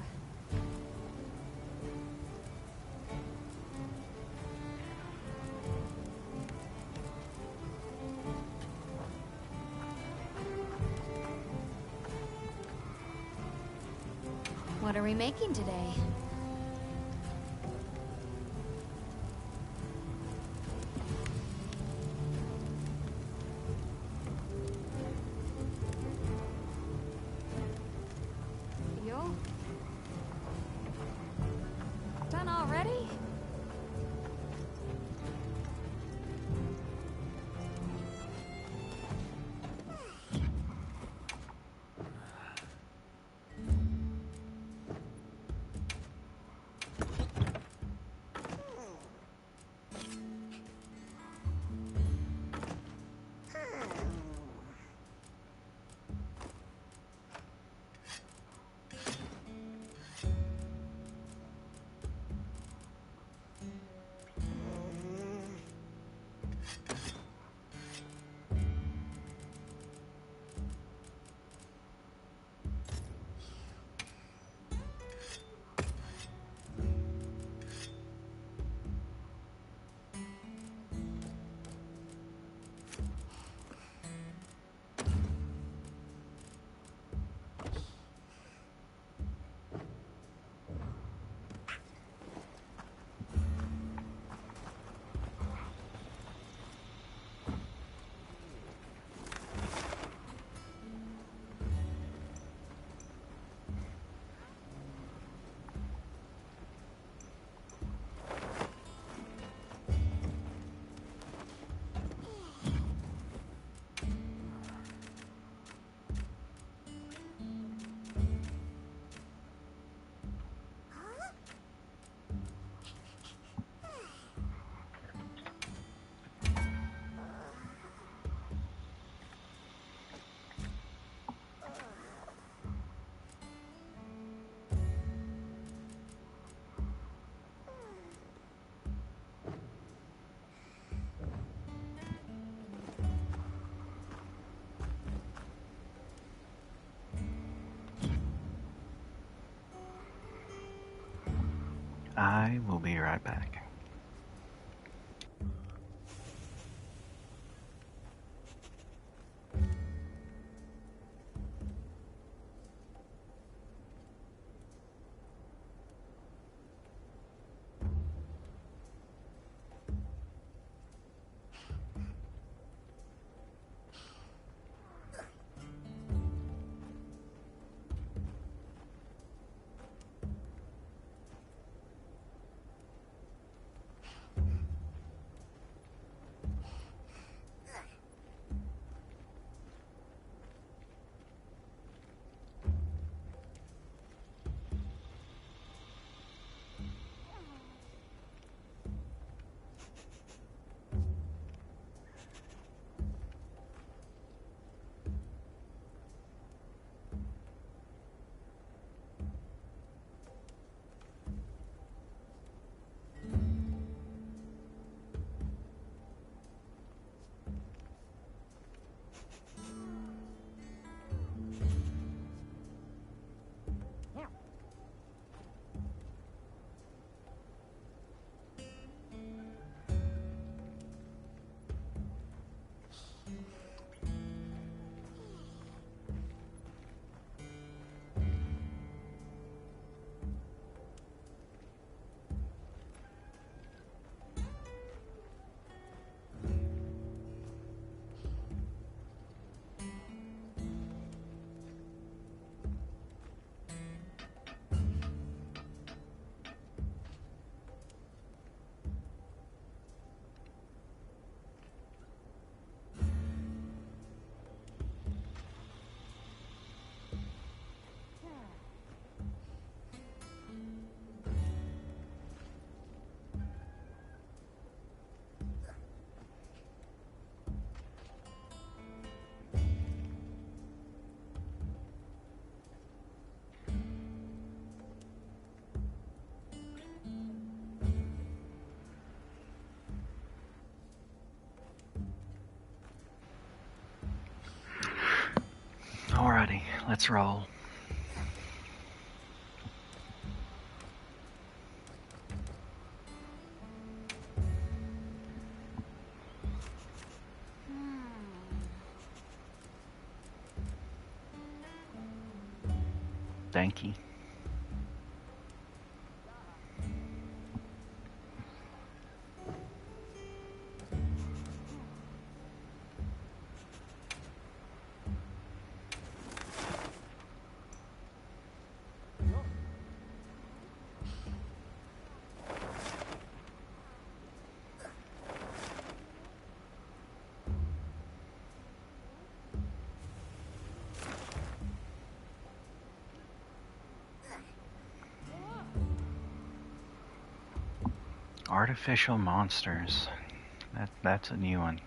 What are we making today? Yo. Done already? I will be right back. Alrighty, let's roll. Danky. Artificial monsters. That's a new one.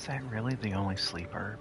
Is that really the only sleep herb?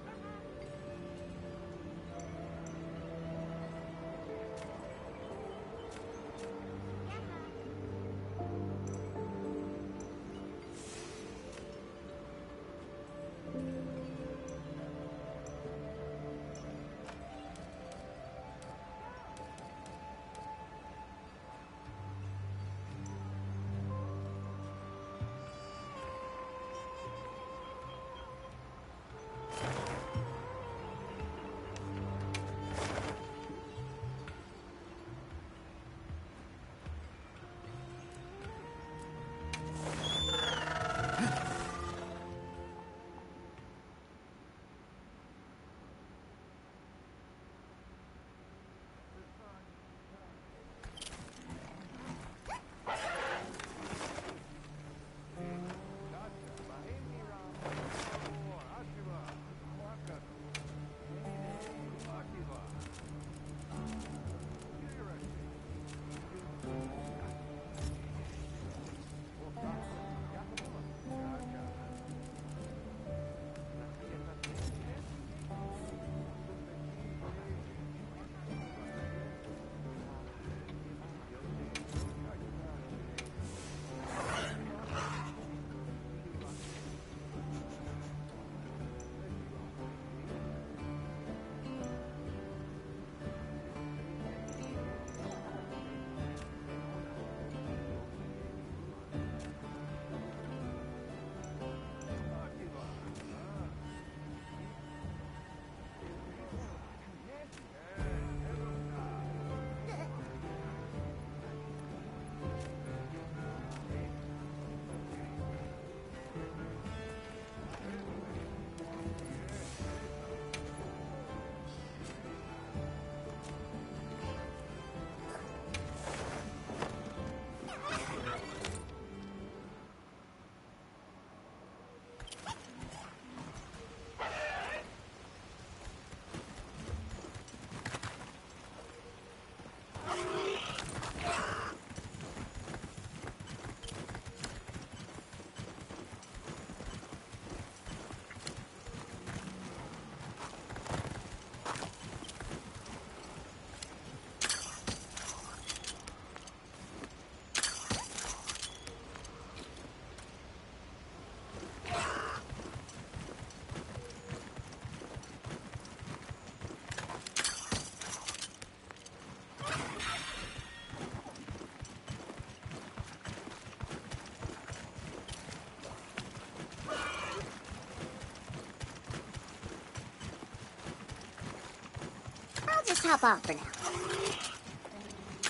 I'll just hop off for now.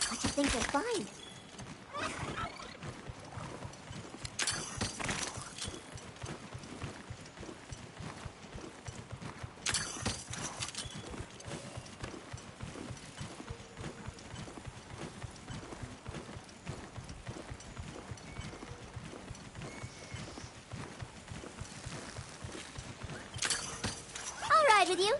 What you think you'll find? All right with you.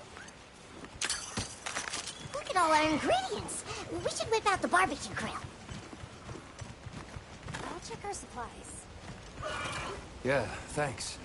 Look at all our ingredients. We should whip out the barbecue grill. I'll check our supplies. Yeah, thanks.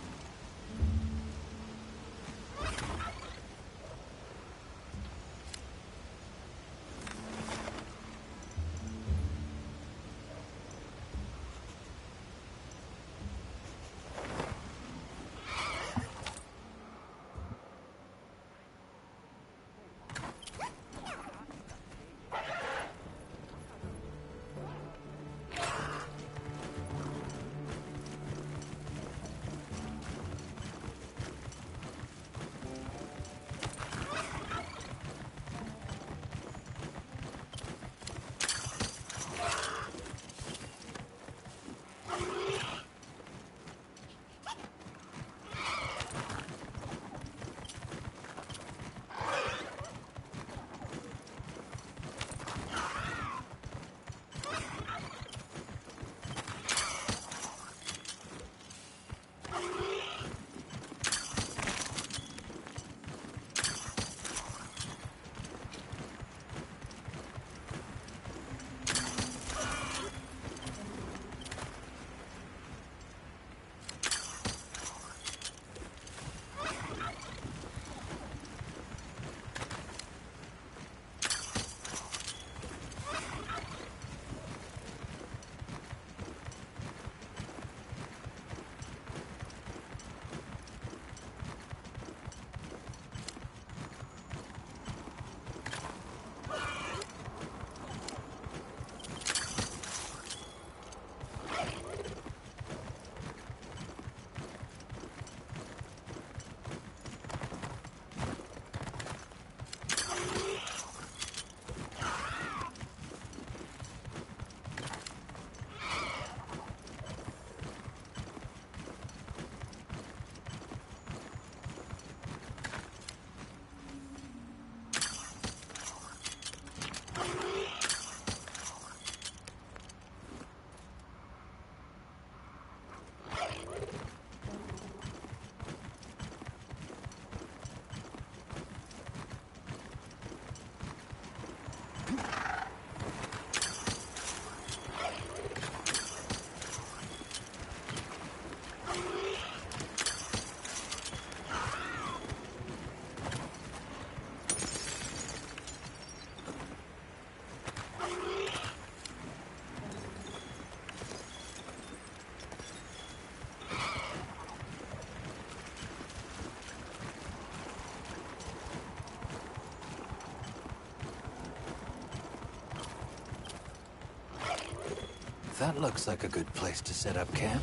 That looks like a good place to set up camp.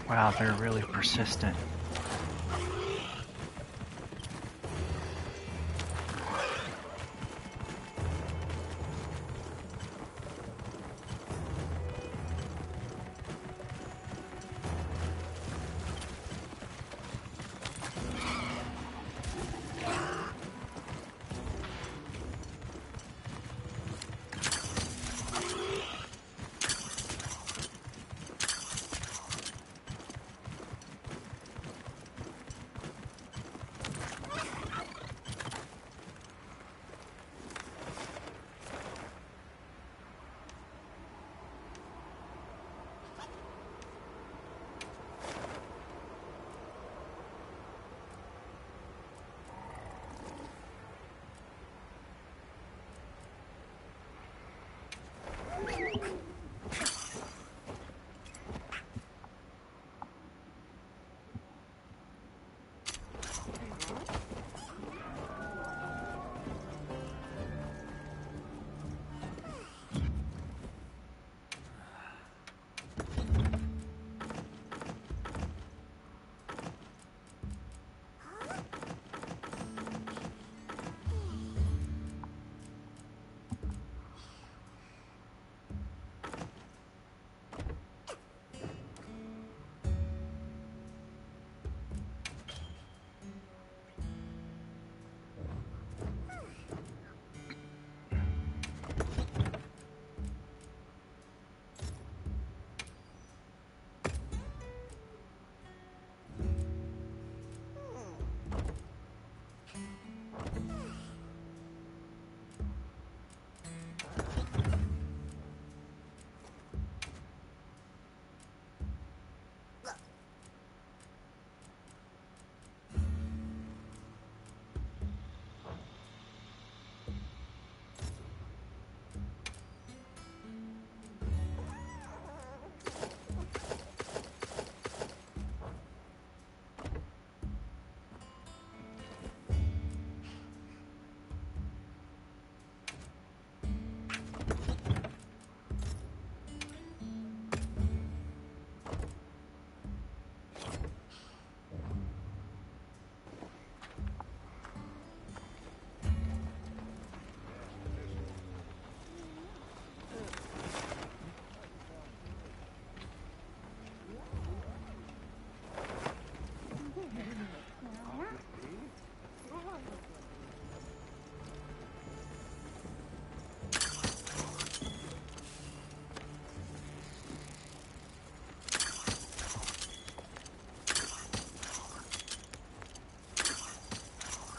Wow, they're really persistent.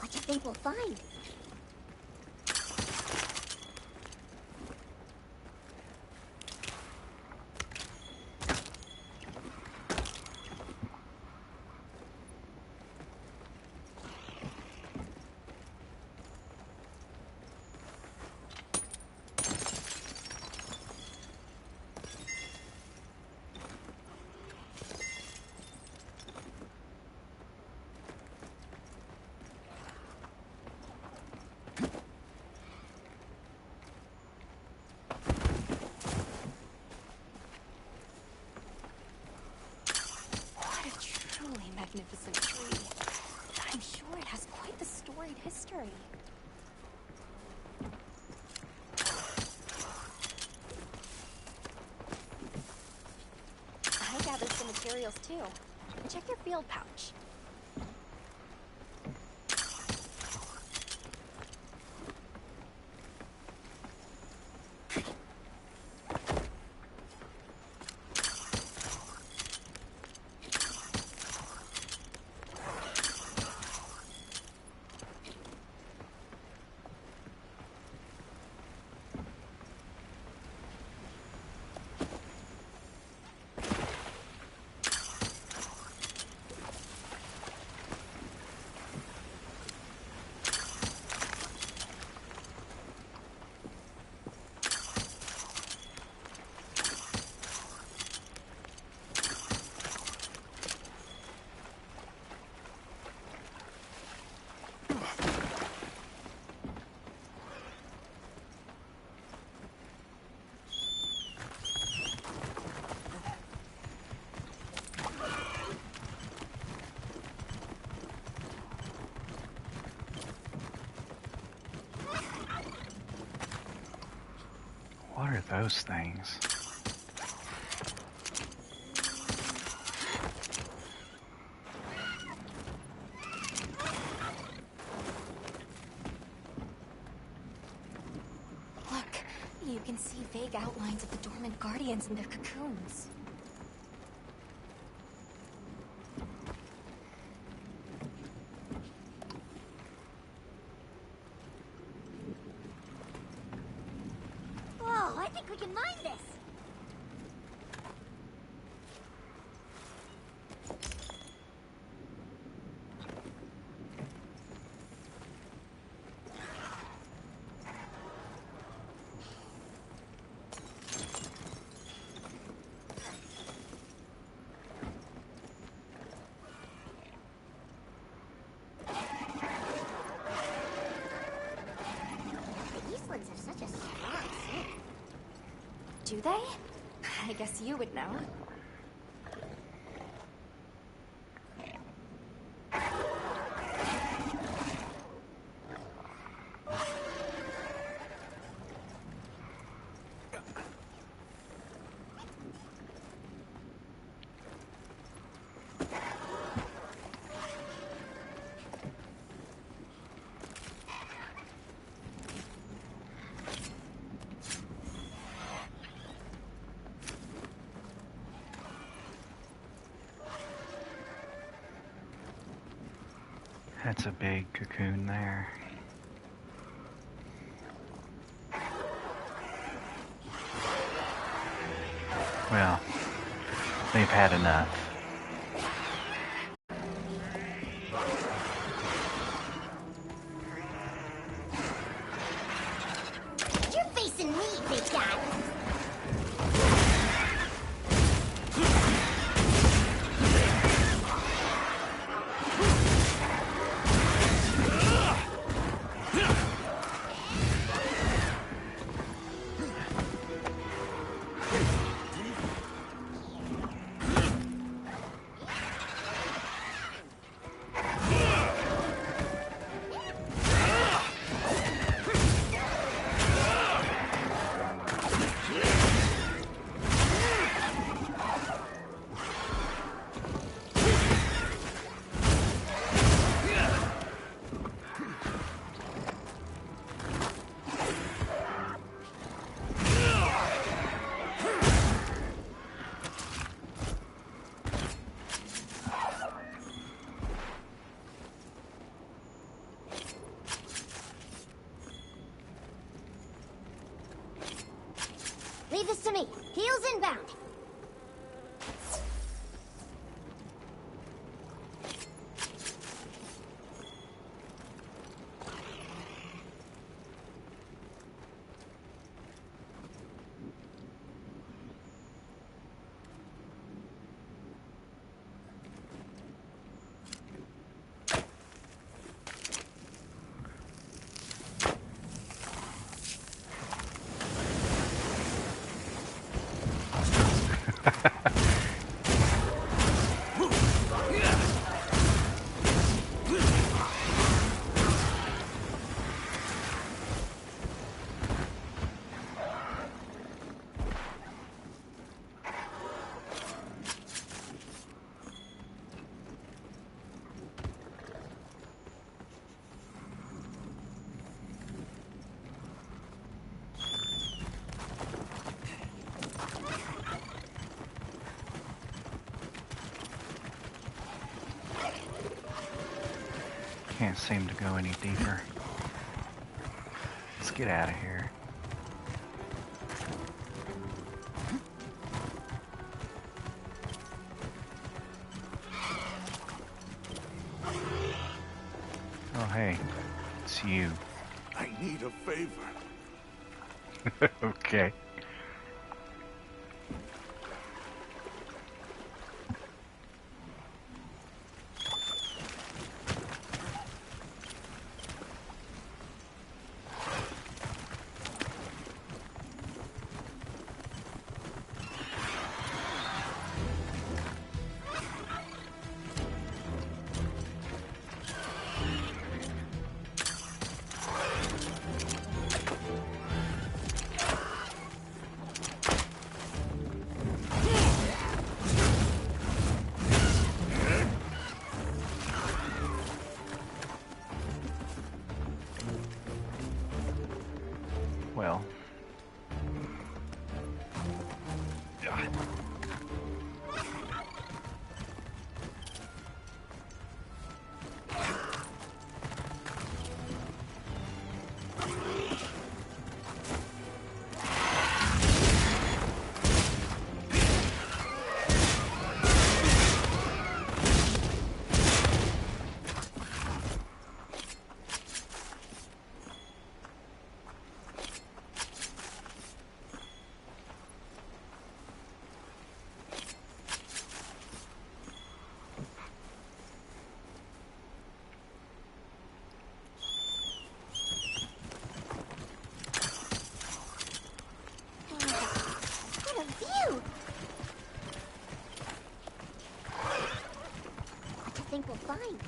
What do you think we'll find? Magnificent tree. I'm sure it has quite the storied history. I gathered some materials too. Check your field pouch. those things. Look, you can see vague outlines of the dormant guardians in their cocoons. Whoa, I think we can mine this. The Eastlands have such a strong scent. Do they? I guess you would know. That's a big cocoon there. Well, they've had enough. You're facing me, big guy. Leave this to me. Heels inbound. Can't seem to go any deeper. Let's get out of here. Oh, hey, it's you. I need a favor. Okay. well. What a view! What do you think we'll find?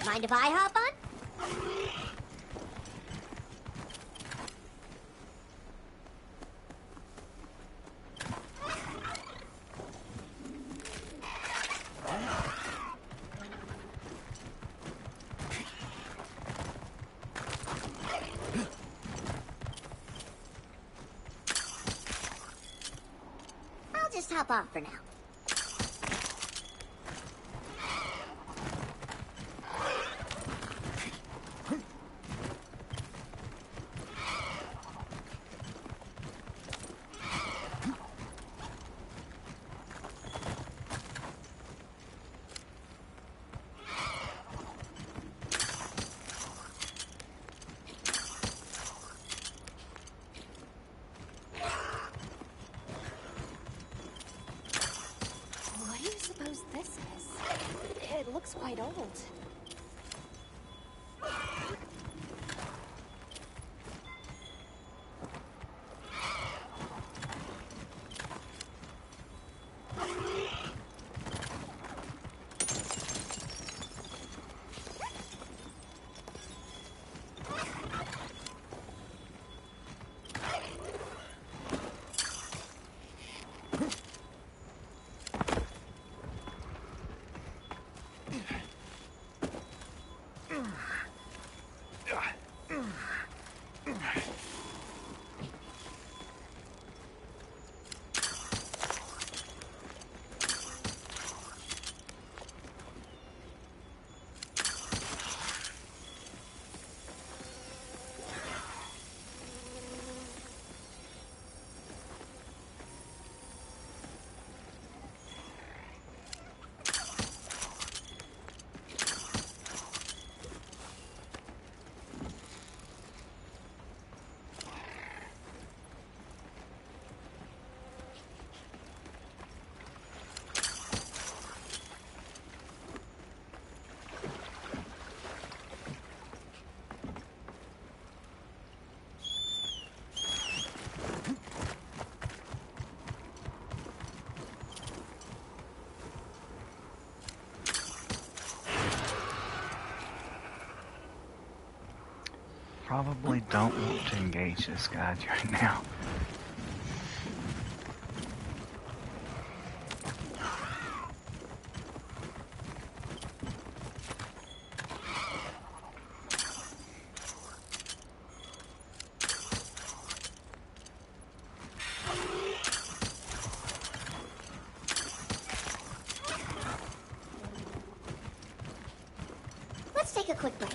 Mind if I hop on? I'll just hop off for now. What do you suppose this is? It looks quite old. Probably don't want to engage this guy right now. Let's take a quick break.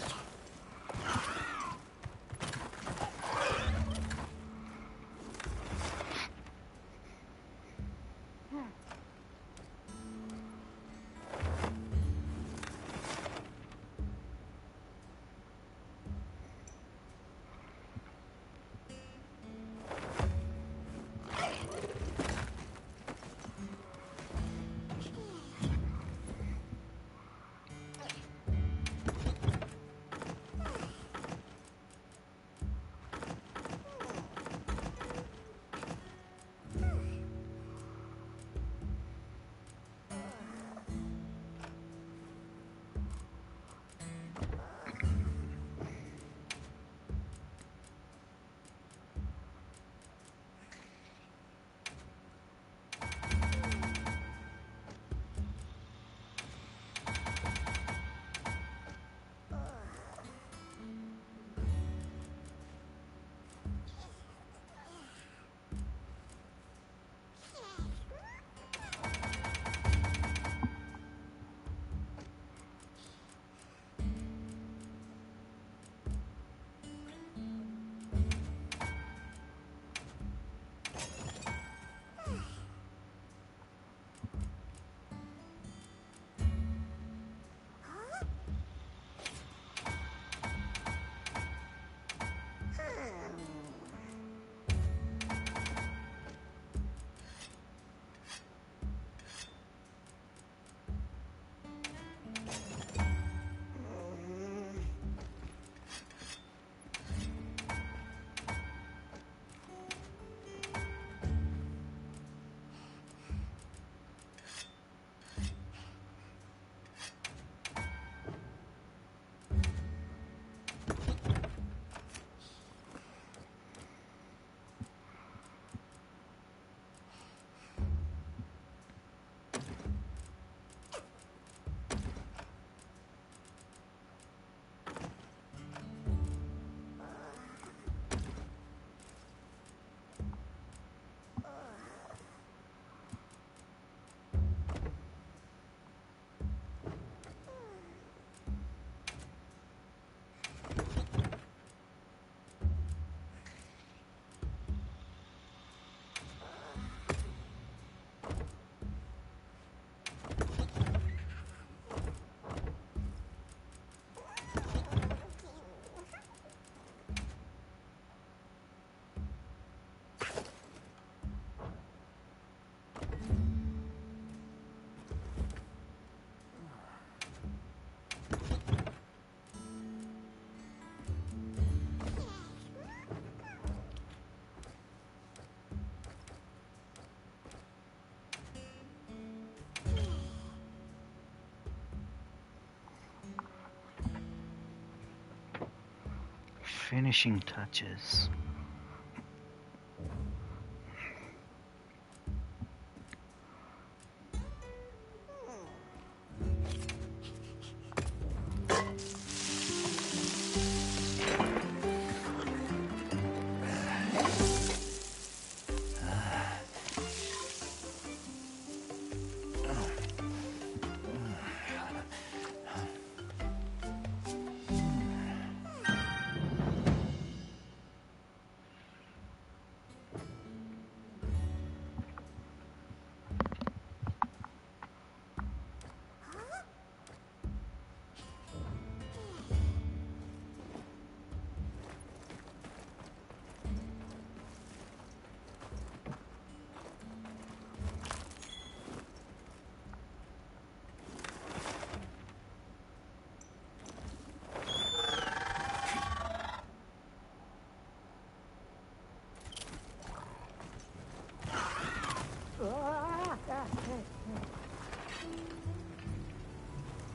Finishing touches.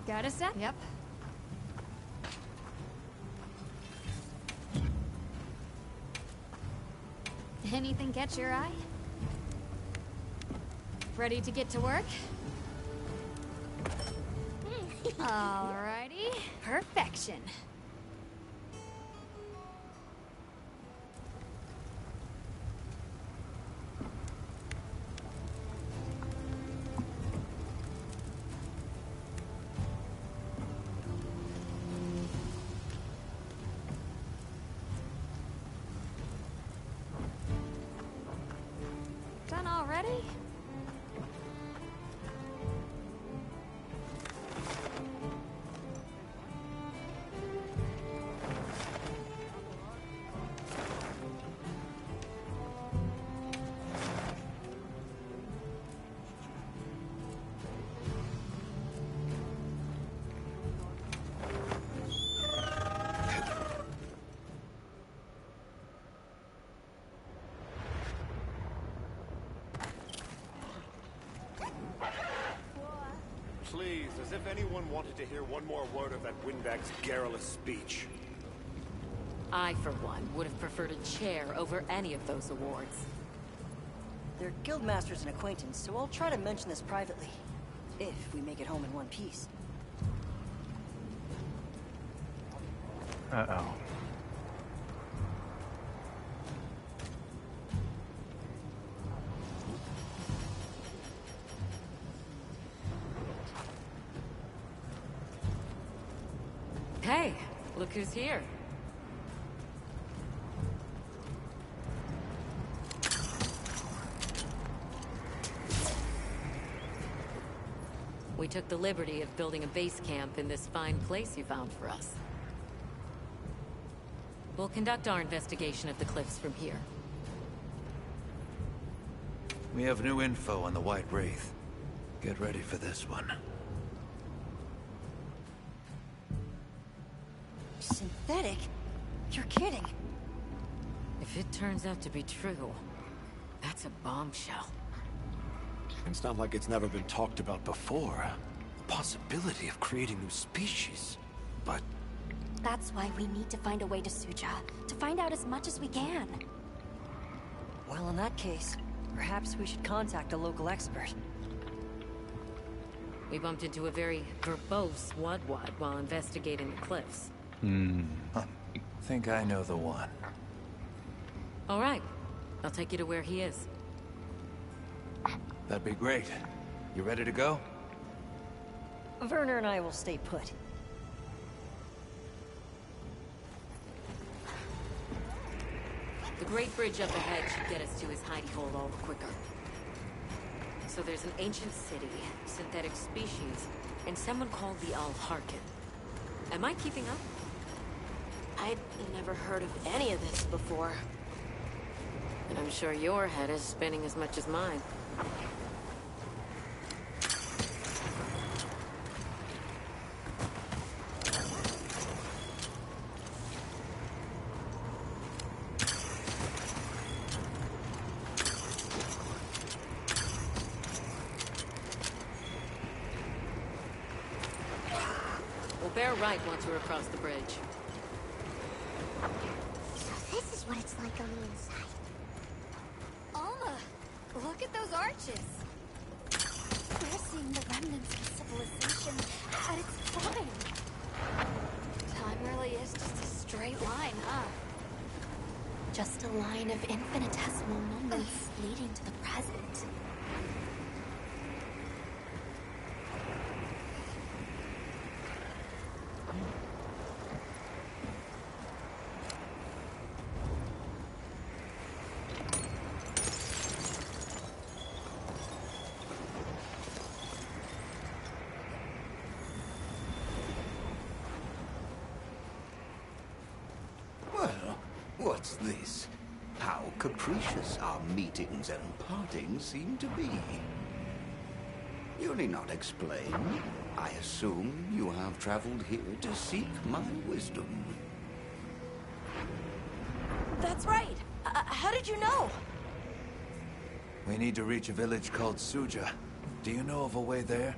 Got a set? Yep. Anything catch your eye? Ready to get to work? Alrighty. Perfection. Done already? Please, as if anyone wanted to hear one more word of that windbag's garrulous speech. I, for one, would have preferred a chair over any of those awards. They're guildmaster's an acquaintance, so I'll try to mention this privately. If we make it home in one piece. Uh-oh. Hey, look who's here. We took the liberty of building a base camp in this fine place you found for us. We'll conduct our investigation of the cliffs from here. We have new info on the White Wraith. Get ready for this one. Synthetic? You're kidding. If it turns out to be true, that's a bombshell. It's not like it's never been talked about before. The possibility of creating new species. But That's why we need to find a way to Suja, to find out as much as we can. Well, in that case, perhaps we should contact a local expert. We bumped into a very verbose Wadwad while investigating the cliffs. Think I know the one. All right, I'll take you to where he is. That'd be great. You ready to go? Werner and I will stay put. The Great Bridge up ahead should get us to his hidey hole all the quicker. So there's an ancient city, synthetic species, and someone called the Al-Harkin. Am I keeping up? I'd never heard of any of this before. And I'm sure your head is spinning as much as mine. We'll bear right once we're across the bridge. what it's like on the inside. Alma, look at those arches. We're seeing the remnants of civilization at its prime. Time really is just a straight line, huh? Just a line of infinitesimal moments leading to the present. Well, what's this? How capricious our meetings and partings seem to be. You need not explain. I assume you have traveled here to seek my wisdom. That's right. How did you know? We need to reach a village called Suja. Do you know of a way there?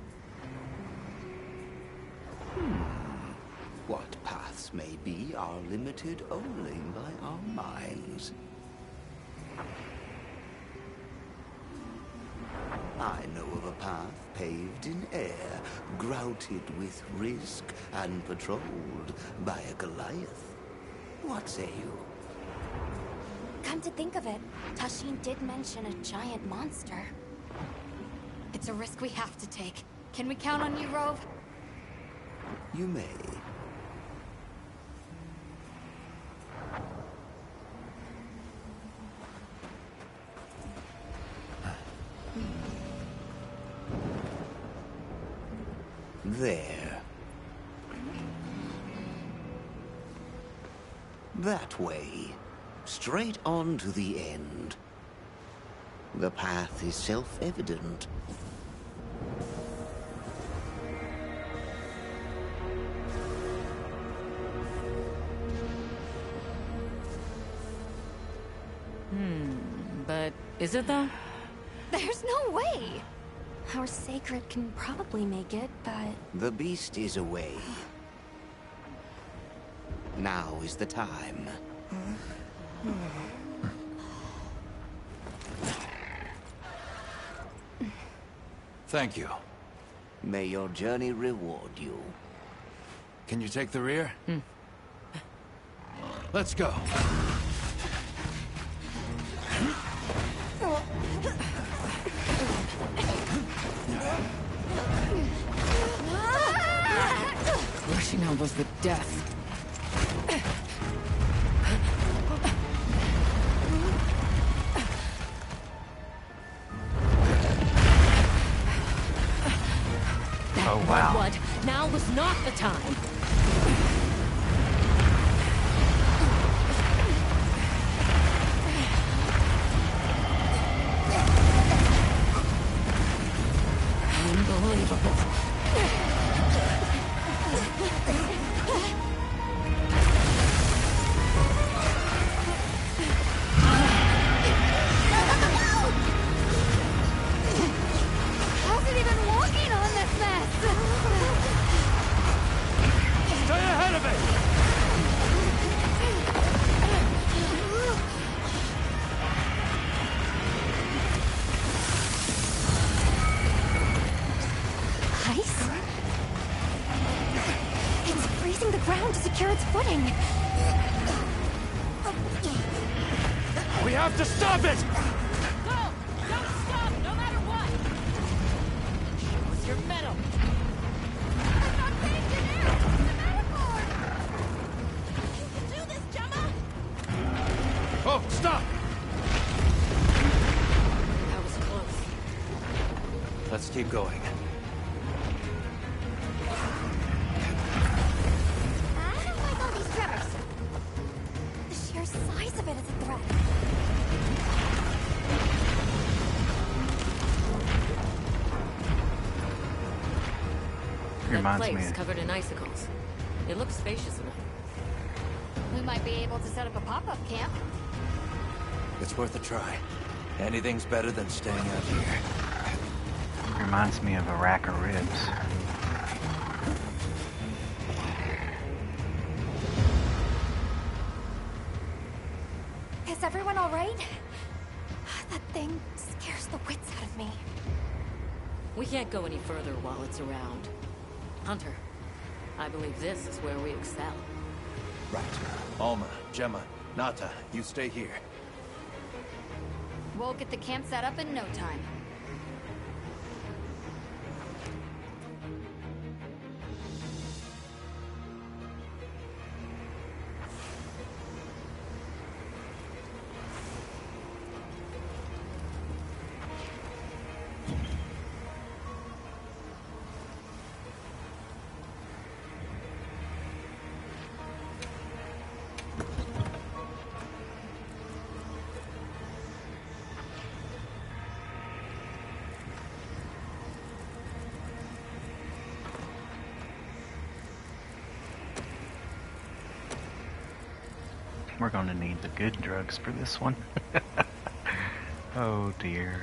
What paths may be are limited only by our minds. I know of a path paved in air, grouted with risk, and patrolled by a Goliath. What say you? Come to think of it, Tashin did mention a giant monster. It's a risk we have to take. Can we count on you, Rove? You may. There. That way. Straight on to the end. The path is self-evident. But is it though? There's no way! Our sacred can probably make it, but... The beast is away. Now is the time. Thank you. May your journey reward you. Can you take the rear? Let's go. Rushing out was the death. Oh, wow. What? Now was not the time. Unbelievable. How's it even walking on this mess? Stay ahead of it! Ice? It's freezing the ground to secure its footing. We have to stop it! Go! Don't stop, no matter what! Show us your medal! I'm not engineer! You can do this, Gemma! Oh, stop! That was close. Let's keep going. I don't like all these tremors. The sheer size of it is a threat. That Reminds me place of covered in icicles. It looks spacious enough. We might be able to set up a pop-up camp. It's worth a try. Anything's better than staying out here. reminds me of a rack of ribs. Is everyone all right? That thing scares the wits out of me. We can't go any further while it's around. Hunter, I believe this is where we excel. Right. Alma, Gemma, Nata, you stay here. We'll get the camp set up in no time. We're going to need the good drugs for this one. Oh dear.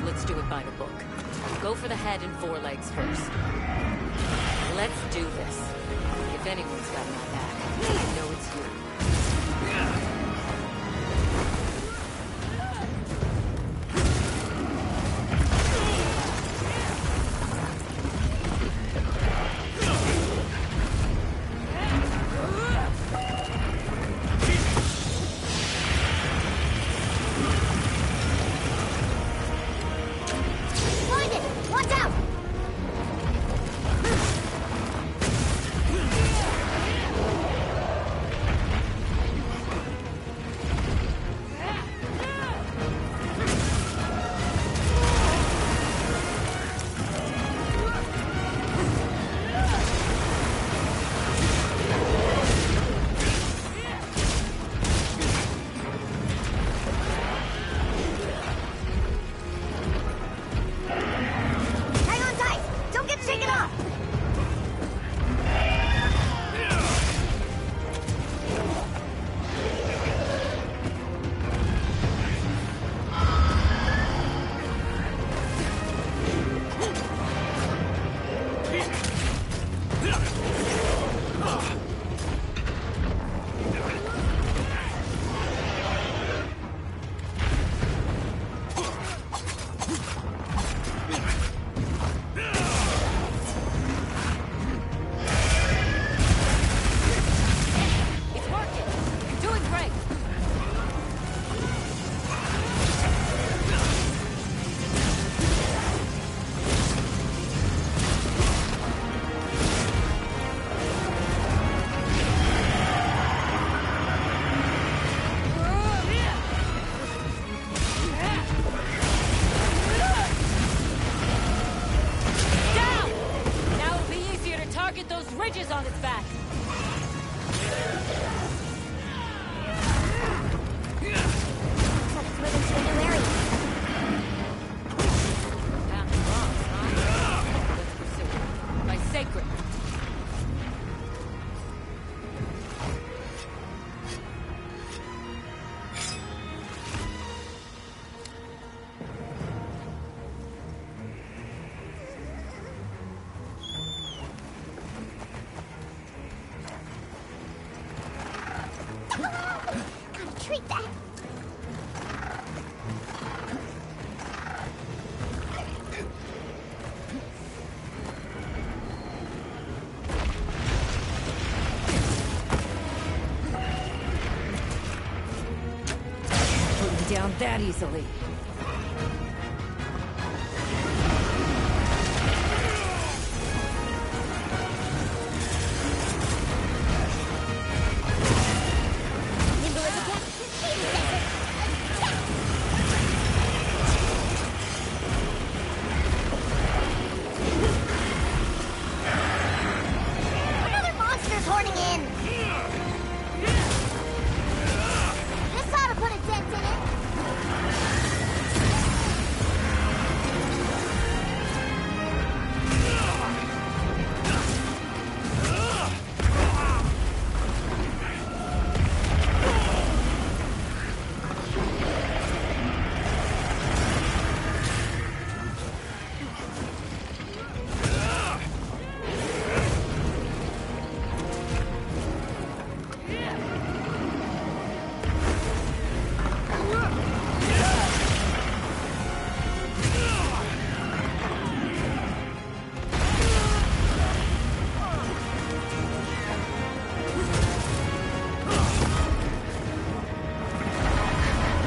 Let's do it by the book. Go for the head and forelegs first. Let's do this. If anyone's got my back, I know it's you. treat that. Put me down that easily. Another monster's horning in. This ought to put a dent in it.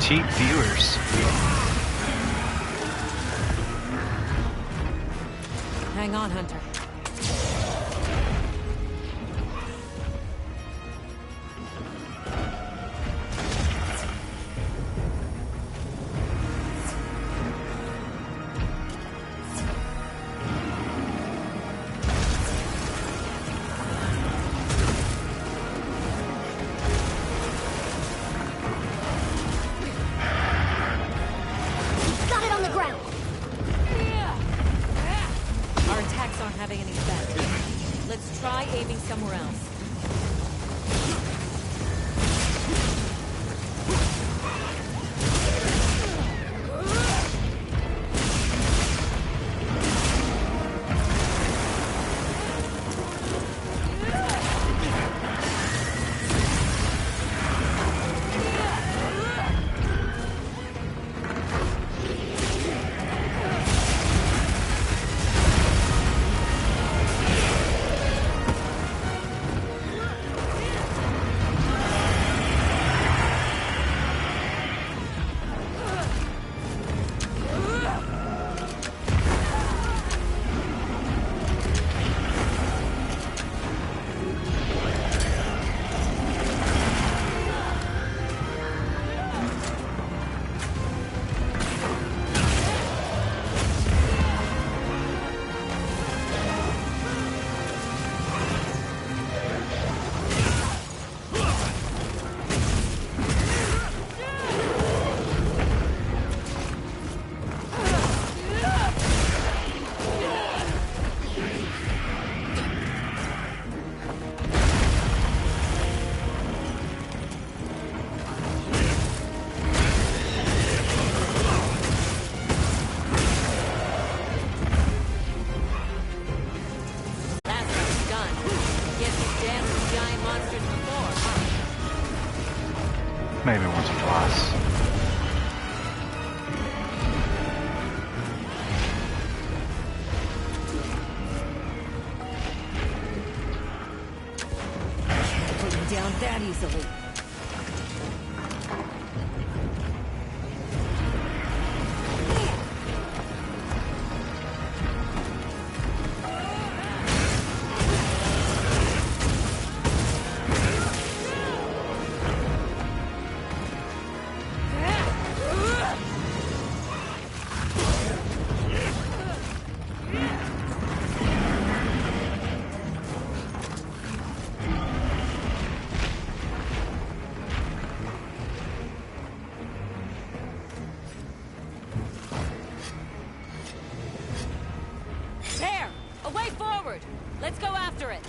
Cheap viewers. Hang on, Hunter. Got it on the ground. Our attacks aren't having any effect. Let's try aiming somewhere else. Maybe once or twice. Put him down that easily. There! A way forward! Let's go after it!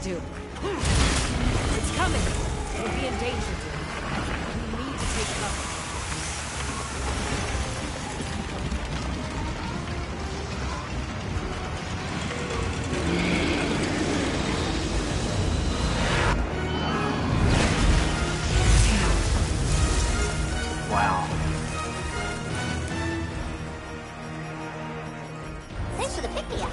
do. It's coming. We'll be in danger, dude. We need to take cover. Wow. Thanks for the pick-me-up.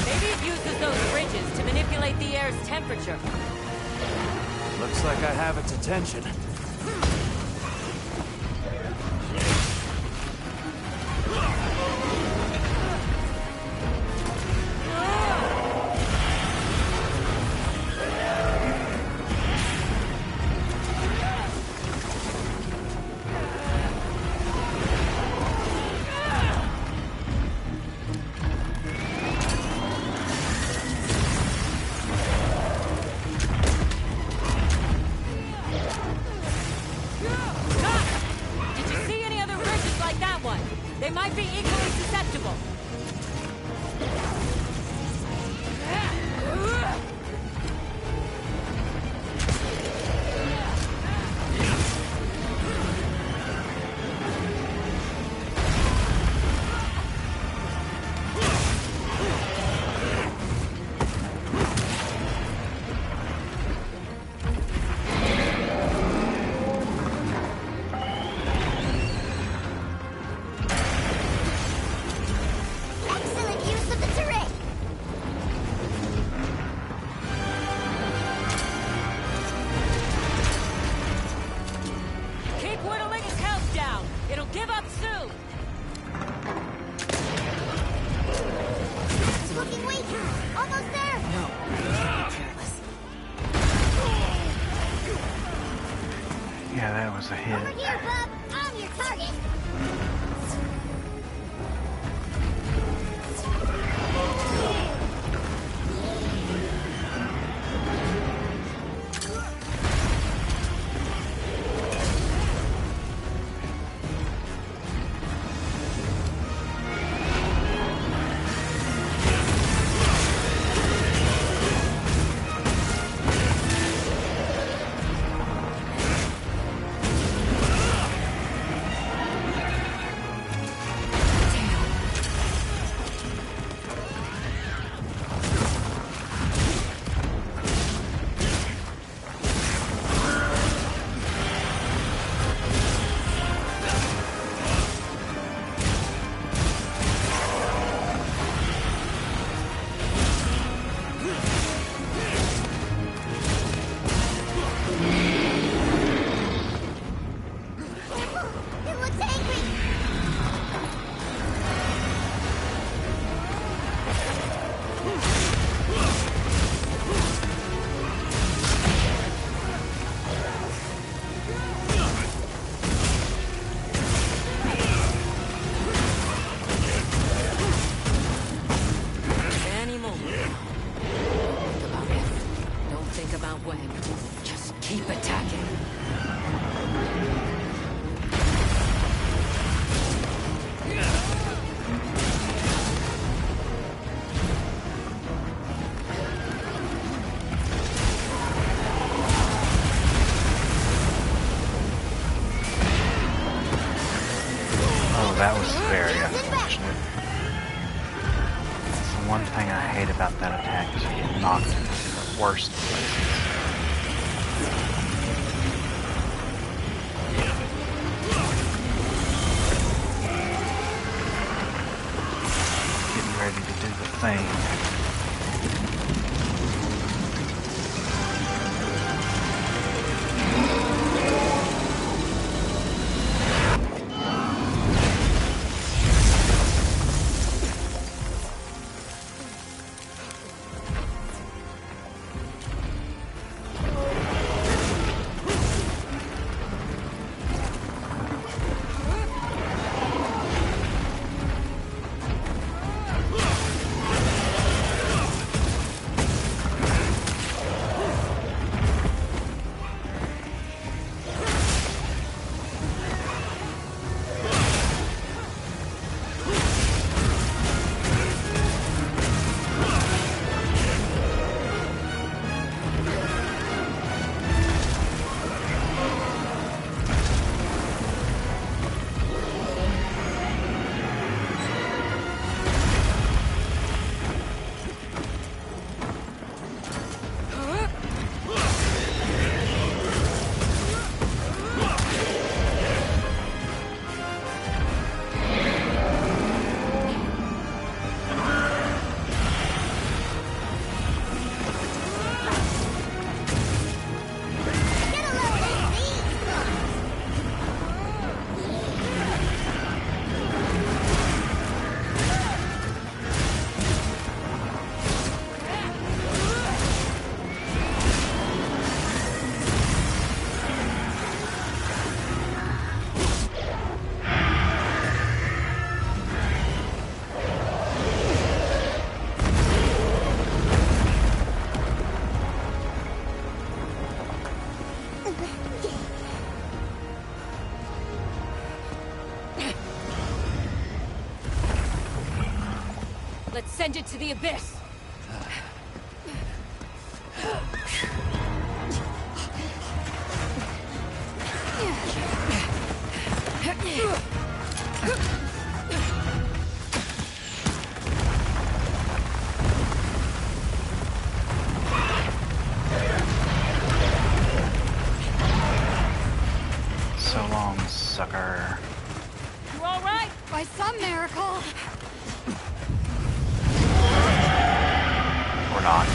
Maybe it uses those bridges to manipulate the air's temperature. Looks like I have its attention. Did you see any other bridges like that one? They might be equally susceptible. Excellent use of the terrain. Keep whittling his health down. It'll give up soon. It's looking weak. Almost there. No, don't be careless. Yeah, that was a hit. Over here, bub. I'm your target. It looks angry. Any moment. Think about if. Don't think about when. Just keep attacking. Oh, that was very unfortunate. That's the one thing I hate about that attack is you get knocked into the worst places. Getting ready to do the thing. Let's send it to the abyss! So long, sucker. You all right? By some miracle. Or not.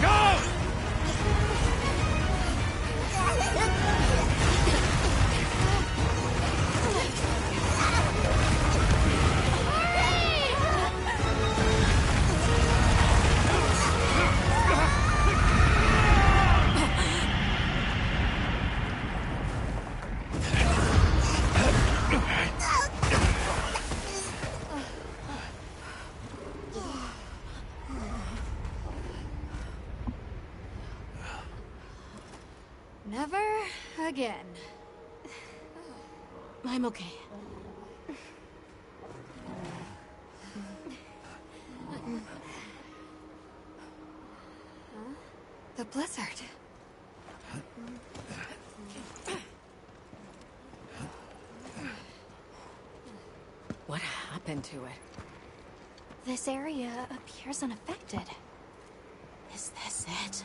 Go! Never again. I'm okay. The blizzard. What happened to it? This area appears unaffected. Is this it?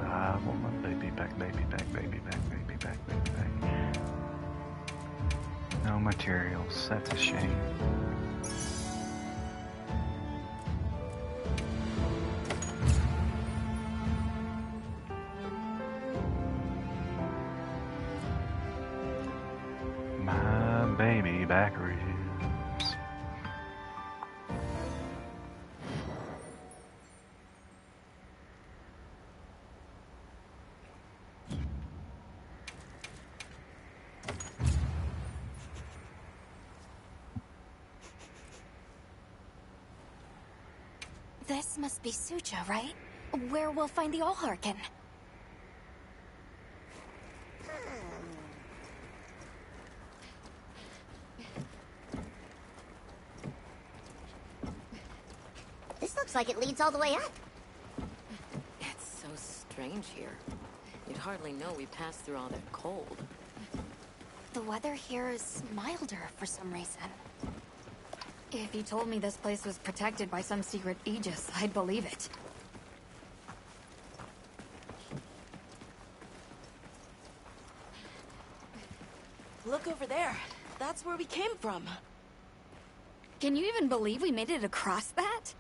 I want my baby back, baby back, baby back, baby back, baby back. No materials, that's a shame. My baby back ribs. This must be Suja, right? Where we'll find the Allharkin. This looks like it leads all the way up. It's so strange here. You'd hardly know we passed through all that cold. The weather here is milder for some reason. If you told me this place was protected by some secret aegis, I'd believe it. Look over there. That's where we came from. Can you even believe we made it across that?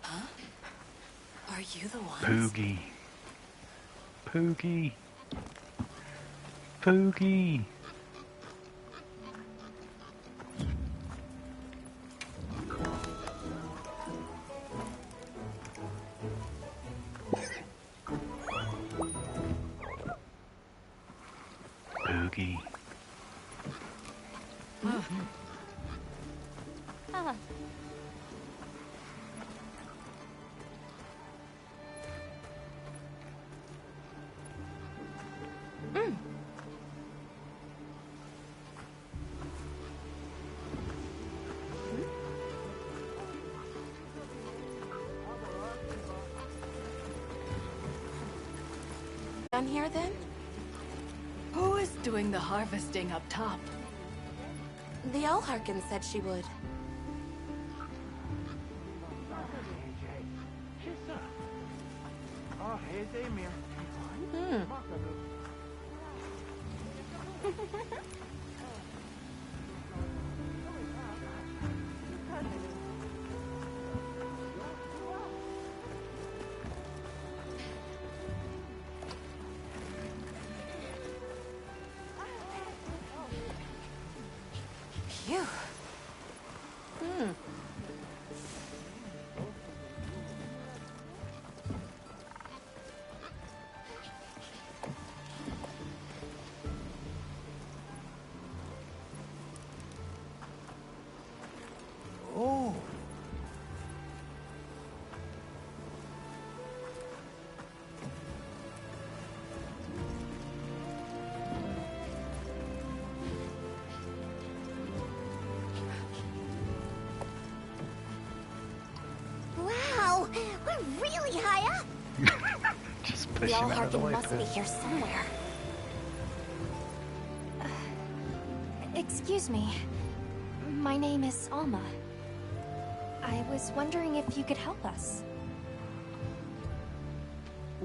Huh? Are you the ones? Poogie. Poogie. Poogie. Poogie. Done here then? Who is doing the harvesting up top? The Allharkin said she would. Phew. We're really high up. Just The push him out of the All-Harkin way. must be here somewhere. Excuse me. My name is Alma. I was wondering if you could help us.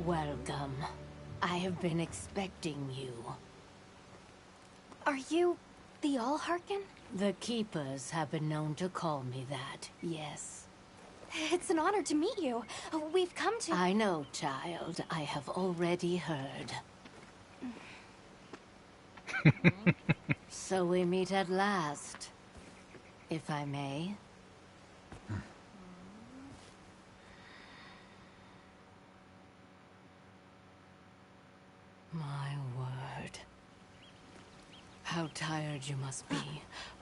Welcome. I have been expecting you. Are you the All-Harkin? The Keepers have been known to call me that, yes. It's an honor to meet you. We've come to... I know, child. I have already heard. So we meet at last, if I may. My word. How tired you must be.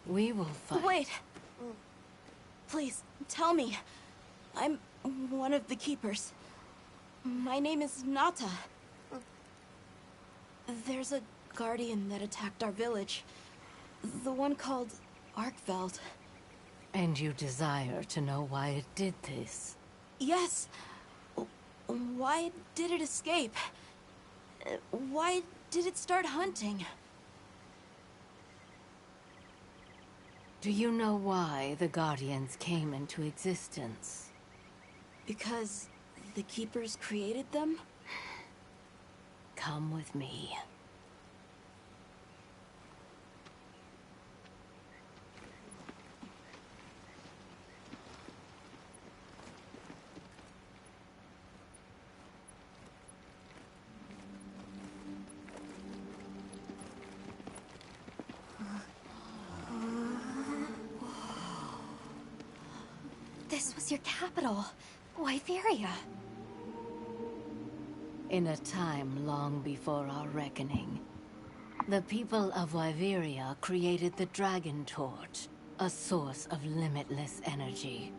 We will fight. Wait! Please, tell me. I'm one of the Keepers. My name is Nata. There's a guardian that attacked our village. The one called Arkveld. And you desire to know why it did this? Yes. Why did it escape? Why did it start hunting? Do you know why the Guardians came into existence? Because the Keepers created them? Come with me. This was your capital, Wyveria. In a time long before our reckoning, the people of Wyveria created the Dragon Torch, a source of limitless energy.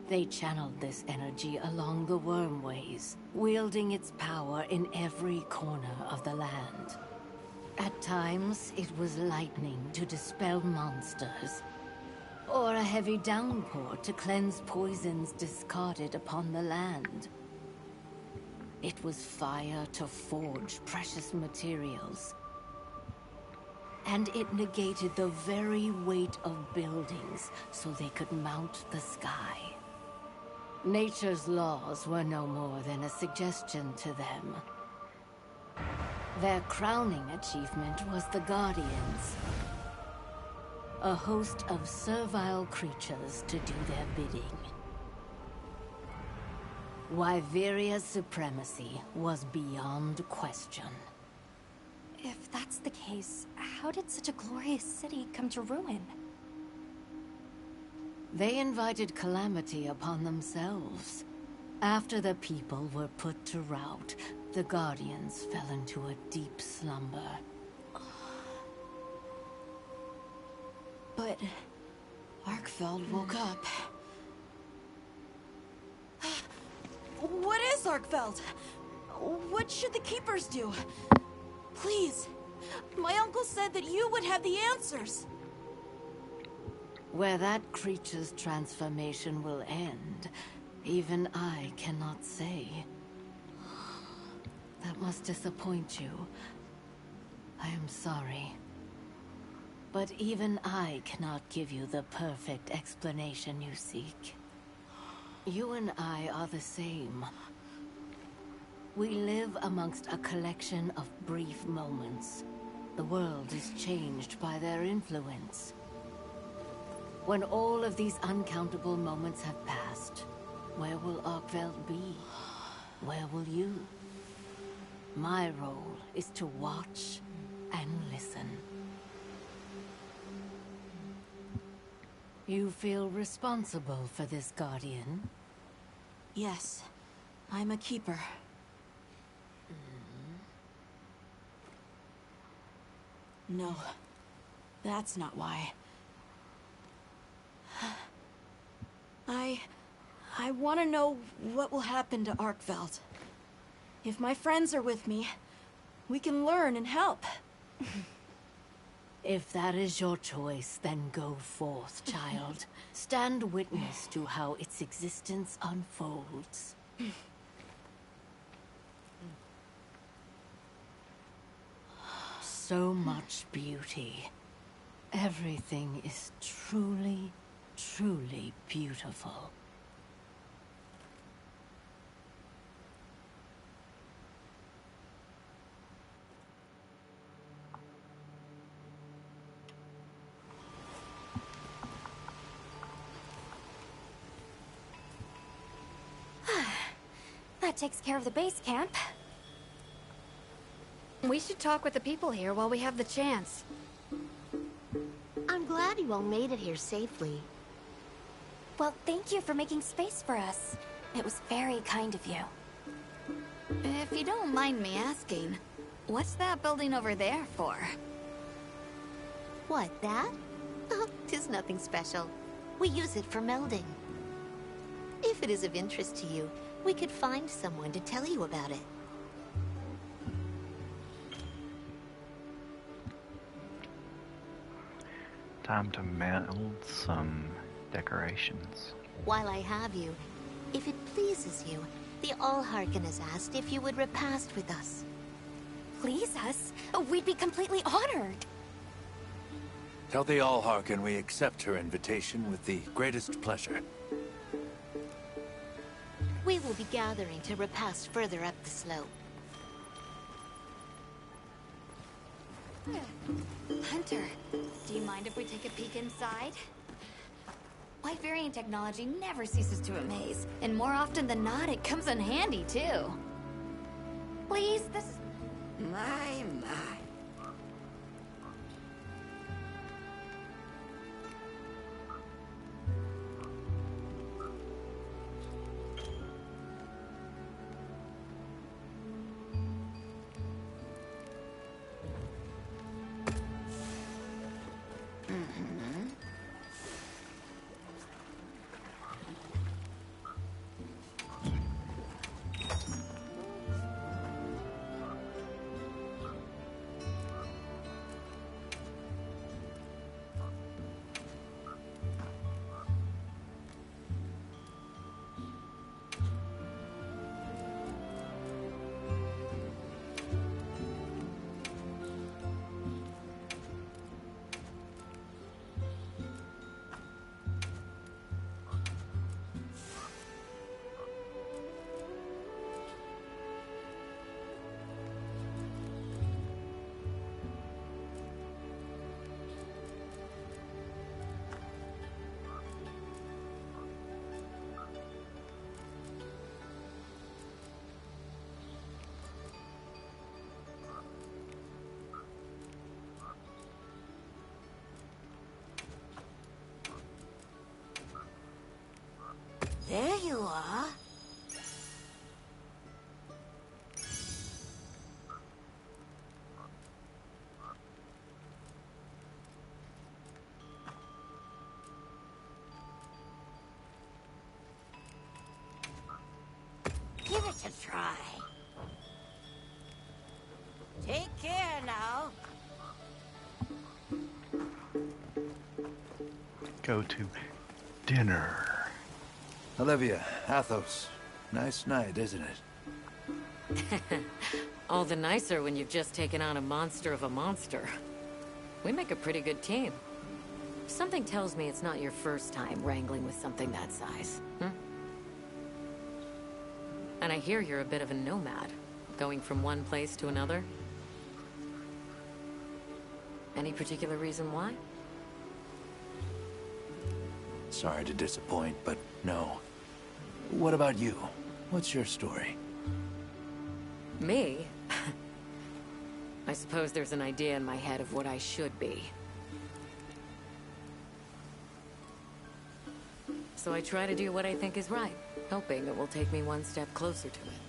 They channeled this energy along the Wormways, wielding its power in every corner of the land. At times, it was lightning to dispel monsters, or a heavy downpour to cleanse poisons discarded upon the land. It was fire to forge precious materials. And it negated the very weight of buildings so they could mount the sky. Nature's laws were no more than a suggestion to them. Their crowning achievement was the Guardians. A host of servile creatures to do their bidding. Wyveria's supremacy was beyond question. If that's the case, how did such a glorious city come to ruin? They invited calamity upon themselves. After the people were put to rout, the Guardians fell into a deep slumber. But Arkveld woke up. What is Arkveld? What should the Keepers do? Please. My uncle said that you would have the answers. Where that creature's transformation will end, even I cannot say. That must disappoint you. I am sorry. But even I cannot give you the perfect explanation you seek. You and I are the same. We live amongst a collection of brief moments. The world is changed by their influence. When all of these uncountable moments have passed, where will Arkveld be? Where will you? My role is to watch and listen. You feel responsible for this Guardian? Yes, I'm a Keeper. No, that's not why. I want to know what will happen to Arkveld. If my friends are with me, we can learn and help. If that is your choice, then go forth, child. Stand witness to how its existence unfolds. So much beauty. Everything is truly, truly beautiful. That takes care of the base camp. We should talk with the people here while we have the chance. I'm glad you all made it here safely. Well, thank you for making space for us. It was very kind of you. If you don't mind me asking, what's that building over there for? What, that? Oh, 'tis nothing special. We use it for melding. If it is of interest to you, we could find someone to tell you about it. Time to meld some decorations. While I have you, if it pleases you, the Allharkin has asked if you would repast with us. Please us? We'd be completely honored. Tell the Allharkin we accept her invitation with the greatest pleasure. We will be gathering to repast further up the slope. Hunter, do you mind if we take a peek inside? White variant technology never ceases to amaze, and more often than not, it comes in handy, too. Please, this is... My. There you are. Give it a try. Take care now. Go to dinner. Olivia, Athos. Nice night, isn't it? All the nicer when you've just taken on a monster of a monster. We make a pretty good team. Something tells me it's not your first time wrangling with something that size. And I hear you're a bit of a nomad, going from one place to another. Any particular reason why? Sorry to disappoint, but no. What about you? What's your story? Me? I suppose there's an idea in my head of what I should be. So I try to do what I think is right, hoping it will take me one step closer to it.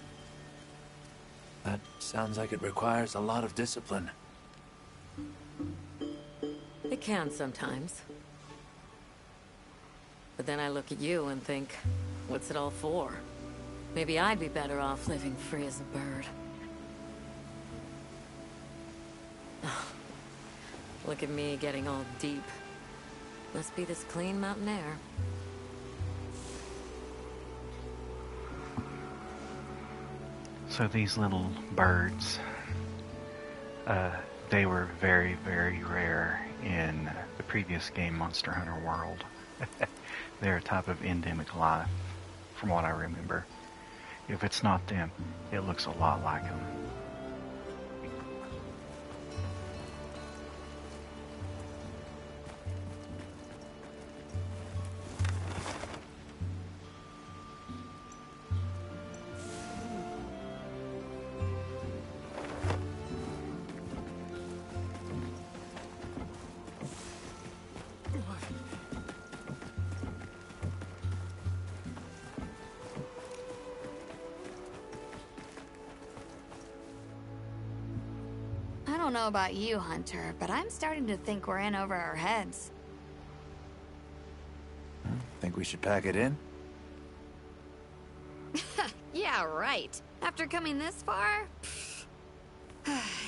That sounds like it requires a lot of discipline. It can sometimes. But then I look at you and think, what's it all for? Maybe I'd be better off living free as a bird. Look at me getting all deep. Must be this clean mountain air. So these little birds, they were very, very rare in the previous game, Monster Hunter World. They're a type of endemic life, from what I remember. If it's not them, it looks a lot like them. I don't know about you, Hunter, but I'm starting to think we're in over our heads. Think we should pack it in? Yeah, right. After coming this far?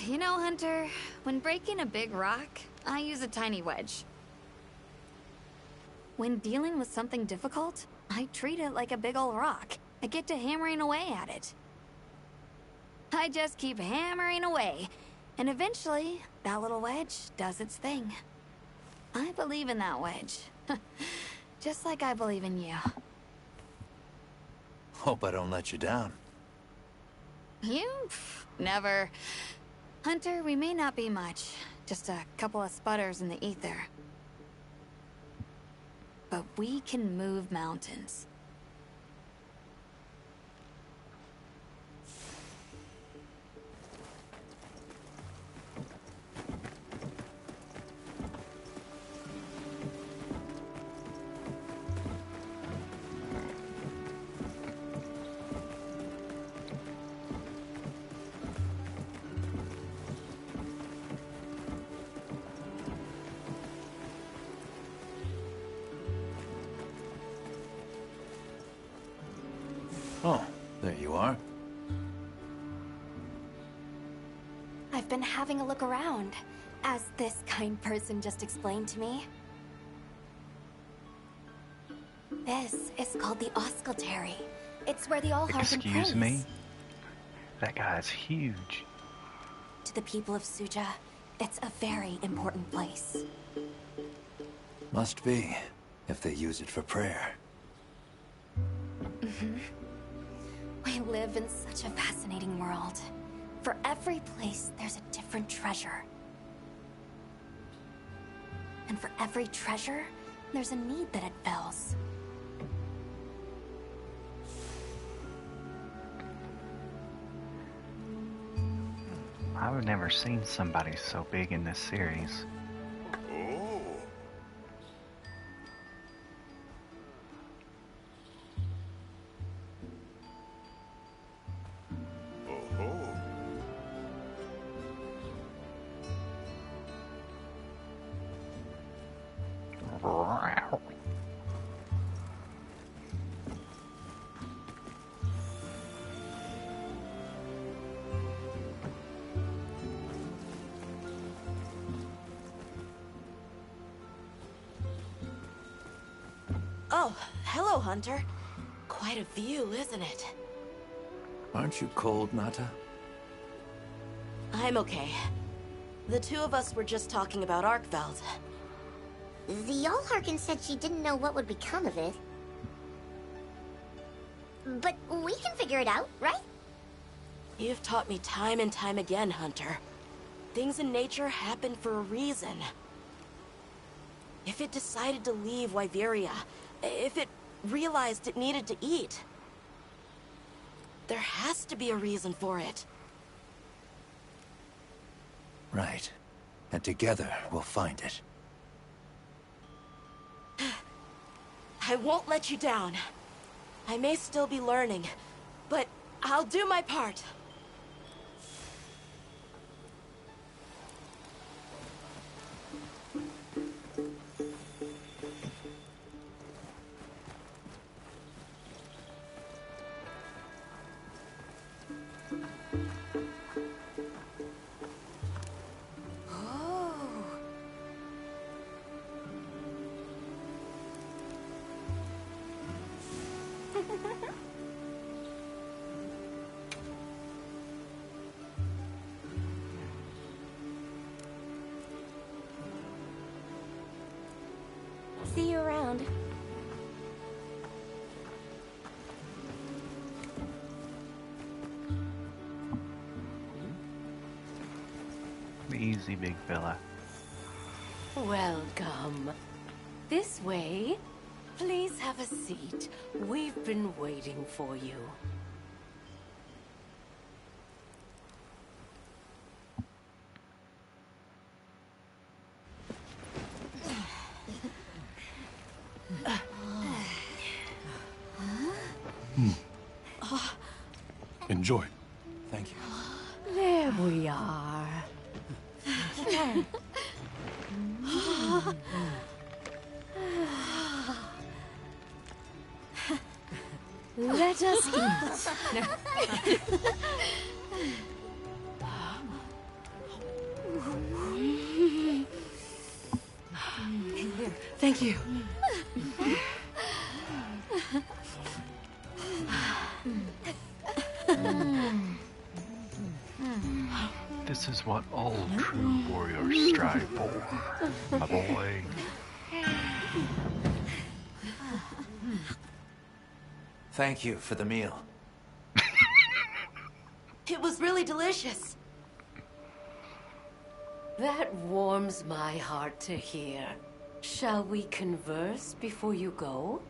You know, Hunter, when breaking a big rock, I use a tiny wedge. When dealing with something difficult, I treat it like a big old rock. I get to hammering away at it. I just keep hammering away, and eventually, that little wedge does its thing. I believe in that wedge. Just like I believe in you. Hope I don't let you down. You? Never. Hunter, we may not be much. Just a couple of sputters in the ether. But we can move mountains. Oh, there you are. I've been having a look around, as this kind person just explained to me. This is called the Oscultary. It's where the Allharkin prays. Excuse me? That guy's huge. To the people of Suja, it's a very important place. Must be, if they use it for prayer. We live in such a fascinating world. For every place, there's a different treasure. And for every treasure, there's a need that it fills. I've never seen somebody so big in this series. Oh. Oh. Oh, hello, Hunter. Quite a view, isn't it? Aren't you cold, Nata? I'm okay. The two of us were just talking about Arkveld. The Allharkin said she didn't know what would become of it. But we can figure it out, right? You've taught me time and time again, Hunter. Things in nature happen for a reason. If it decided to leave Wyveria, if it realized it needed to eat, there has to be a reason for it. Right. And together, we'll find it. I won't let you down. I may still be learning, but I'll do my part. See you around. Easy, big fella. Welcome. This way. Please have a seat. We've been waiting for you. Enjoy. Thank you. There we are. Let us eat. Thank you. This is what all true warriors strive for, my boy. Thank you for the meal. It was really delicious. That warms my heart to hear. Shall we converse before you go?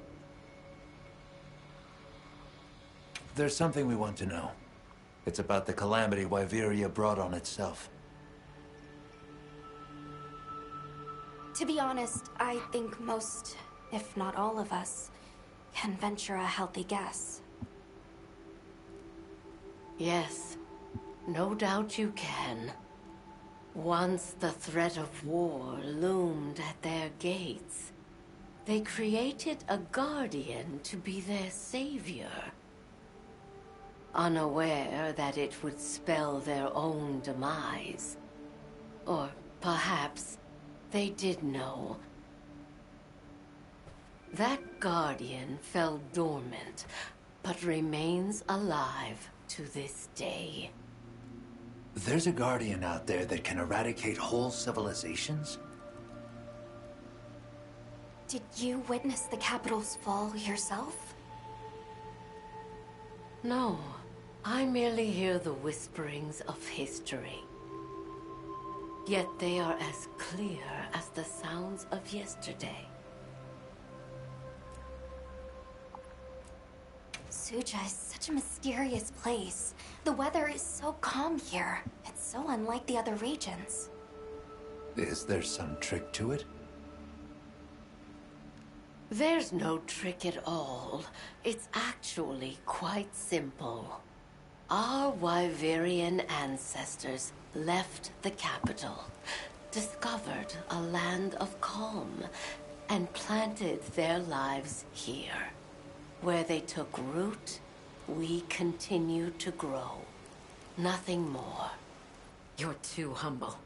There's something we want to know. It's about the calamity Wyveria brought on itself. To be honest, I think most, if not all of us, can venture a healthy guess. Yes, no doubt you can. Once the threat of war loomed at their gates, they created a guardian to be their savior. Unaware that it would spell their own demise. Or perhaps they did know. That guardian fell dormant, but remains alive to this day. There's a guardian out there that can eradicate whole civilizations? Did you witness the capital's fall yourself? No, I merely hear the whisperings of history. Yet they are as clear as the sounds of yesterday. Suja is such a mysterious place. The weather is so calm here. It's so unlike the other regions. Is there some trick to it? There's no trick at all. It's actually quite simple. Our Wyverian ancestors left the capital, discovered a land of calm, and planted their lives here. Where they took root, we continue to grow. Nothing more. You're too humble.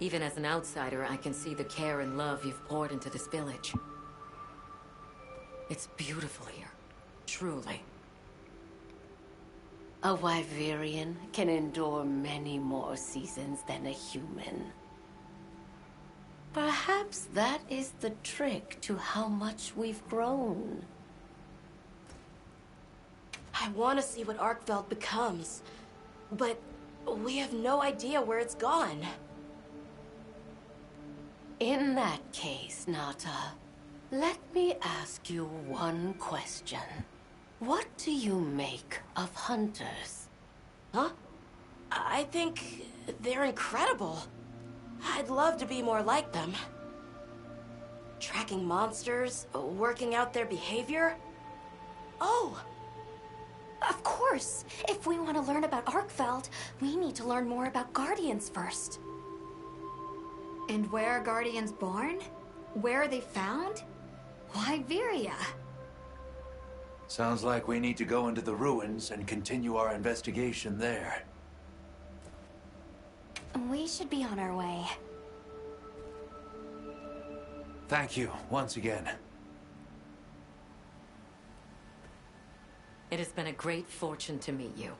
Even as an outsider, I can see the care and love you've poured into this village. It's beautiful here. Truly. A Wyverian can endure many more seasons than a human. Perhaps that is the trick to how much we've grown. I want to see what Arkveld becomes, but we have no idea where it's gone. In that case, Nata, let me ask you one question. What do you make of hunters? Huh? I think they're incredible. I'd love to be more like them. Tracking monsters, working out their behavior. Oh! Of course! If we want to learn about Arkveld, we need to learn more about Guardians first. And where are Guardians born? Where are they found? Wyveria. Sounds like we need to go into the ruins and continue our investigation there. We should be on our way. Thank you, once again. It has been a great fortune to meet you.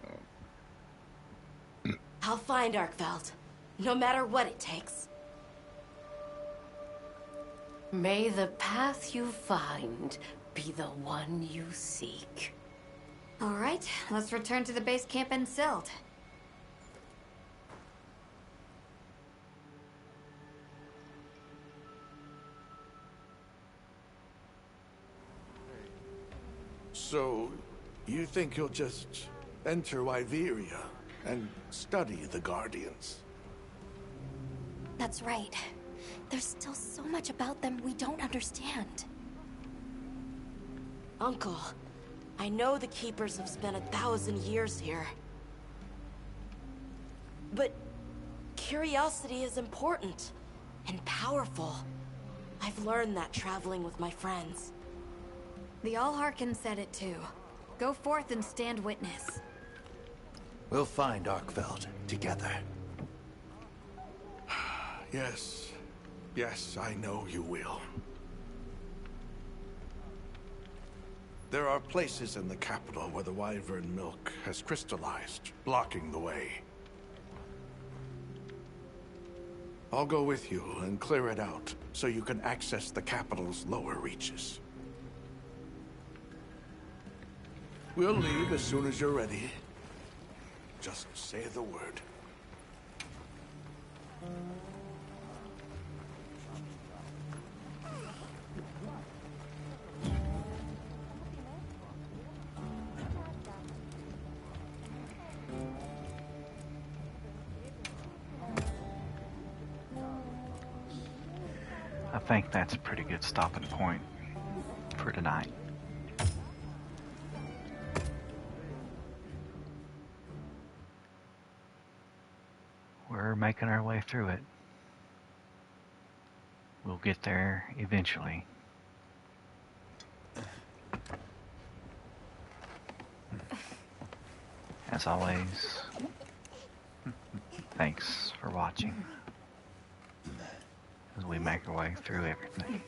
I'll find Arkveld, no matter what it takes. May the path you find be the one you seek. All right, let's return to the base camp in Silt. So, you think you'll just enter Wyveria and study the Guardians? That's right. There's still so much about them we don't understand. Uncle, I know the Keepers have spent 1,000 years here. But curiosity is important and powerful. I've learned that traveling with my friends. The Allharkin said it too. Go forth and stand witness. We'll find Arkveld together. Yes. Yes, I know you will. There are places in the capital where the Wyvern milk has crystallized, blocking the way. I'll go with you and clear it out, so you can access the capital's lower reaches. We'll leave as soon as you're ready. Just say the word. I think that's a pretty good stopping point for tonight. We're making our way through it. We'll get there eventually. As always, thanks for watching as we make our way through everything.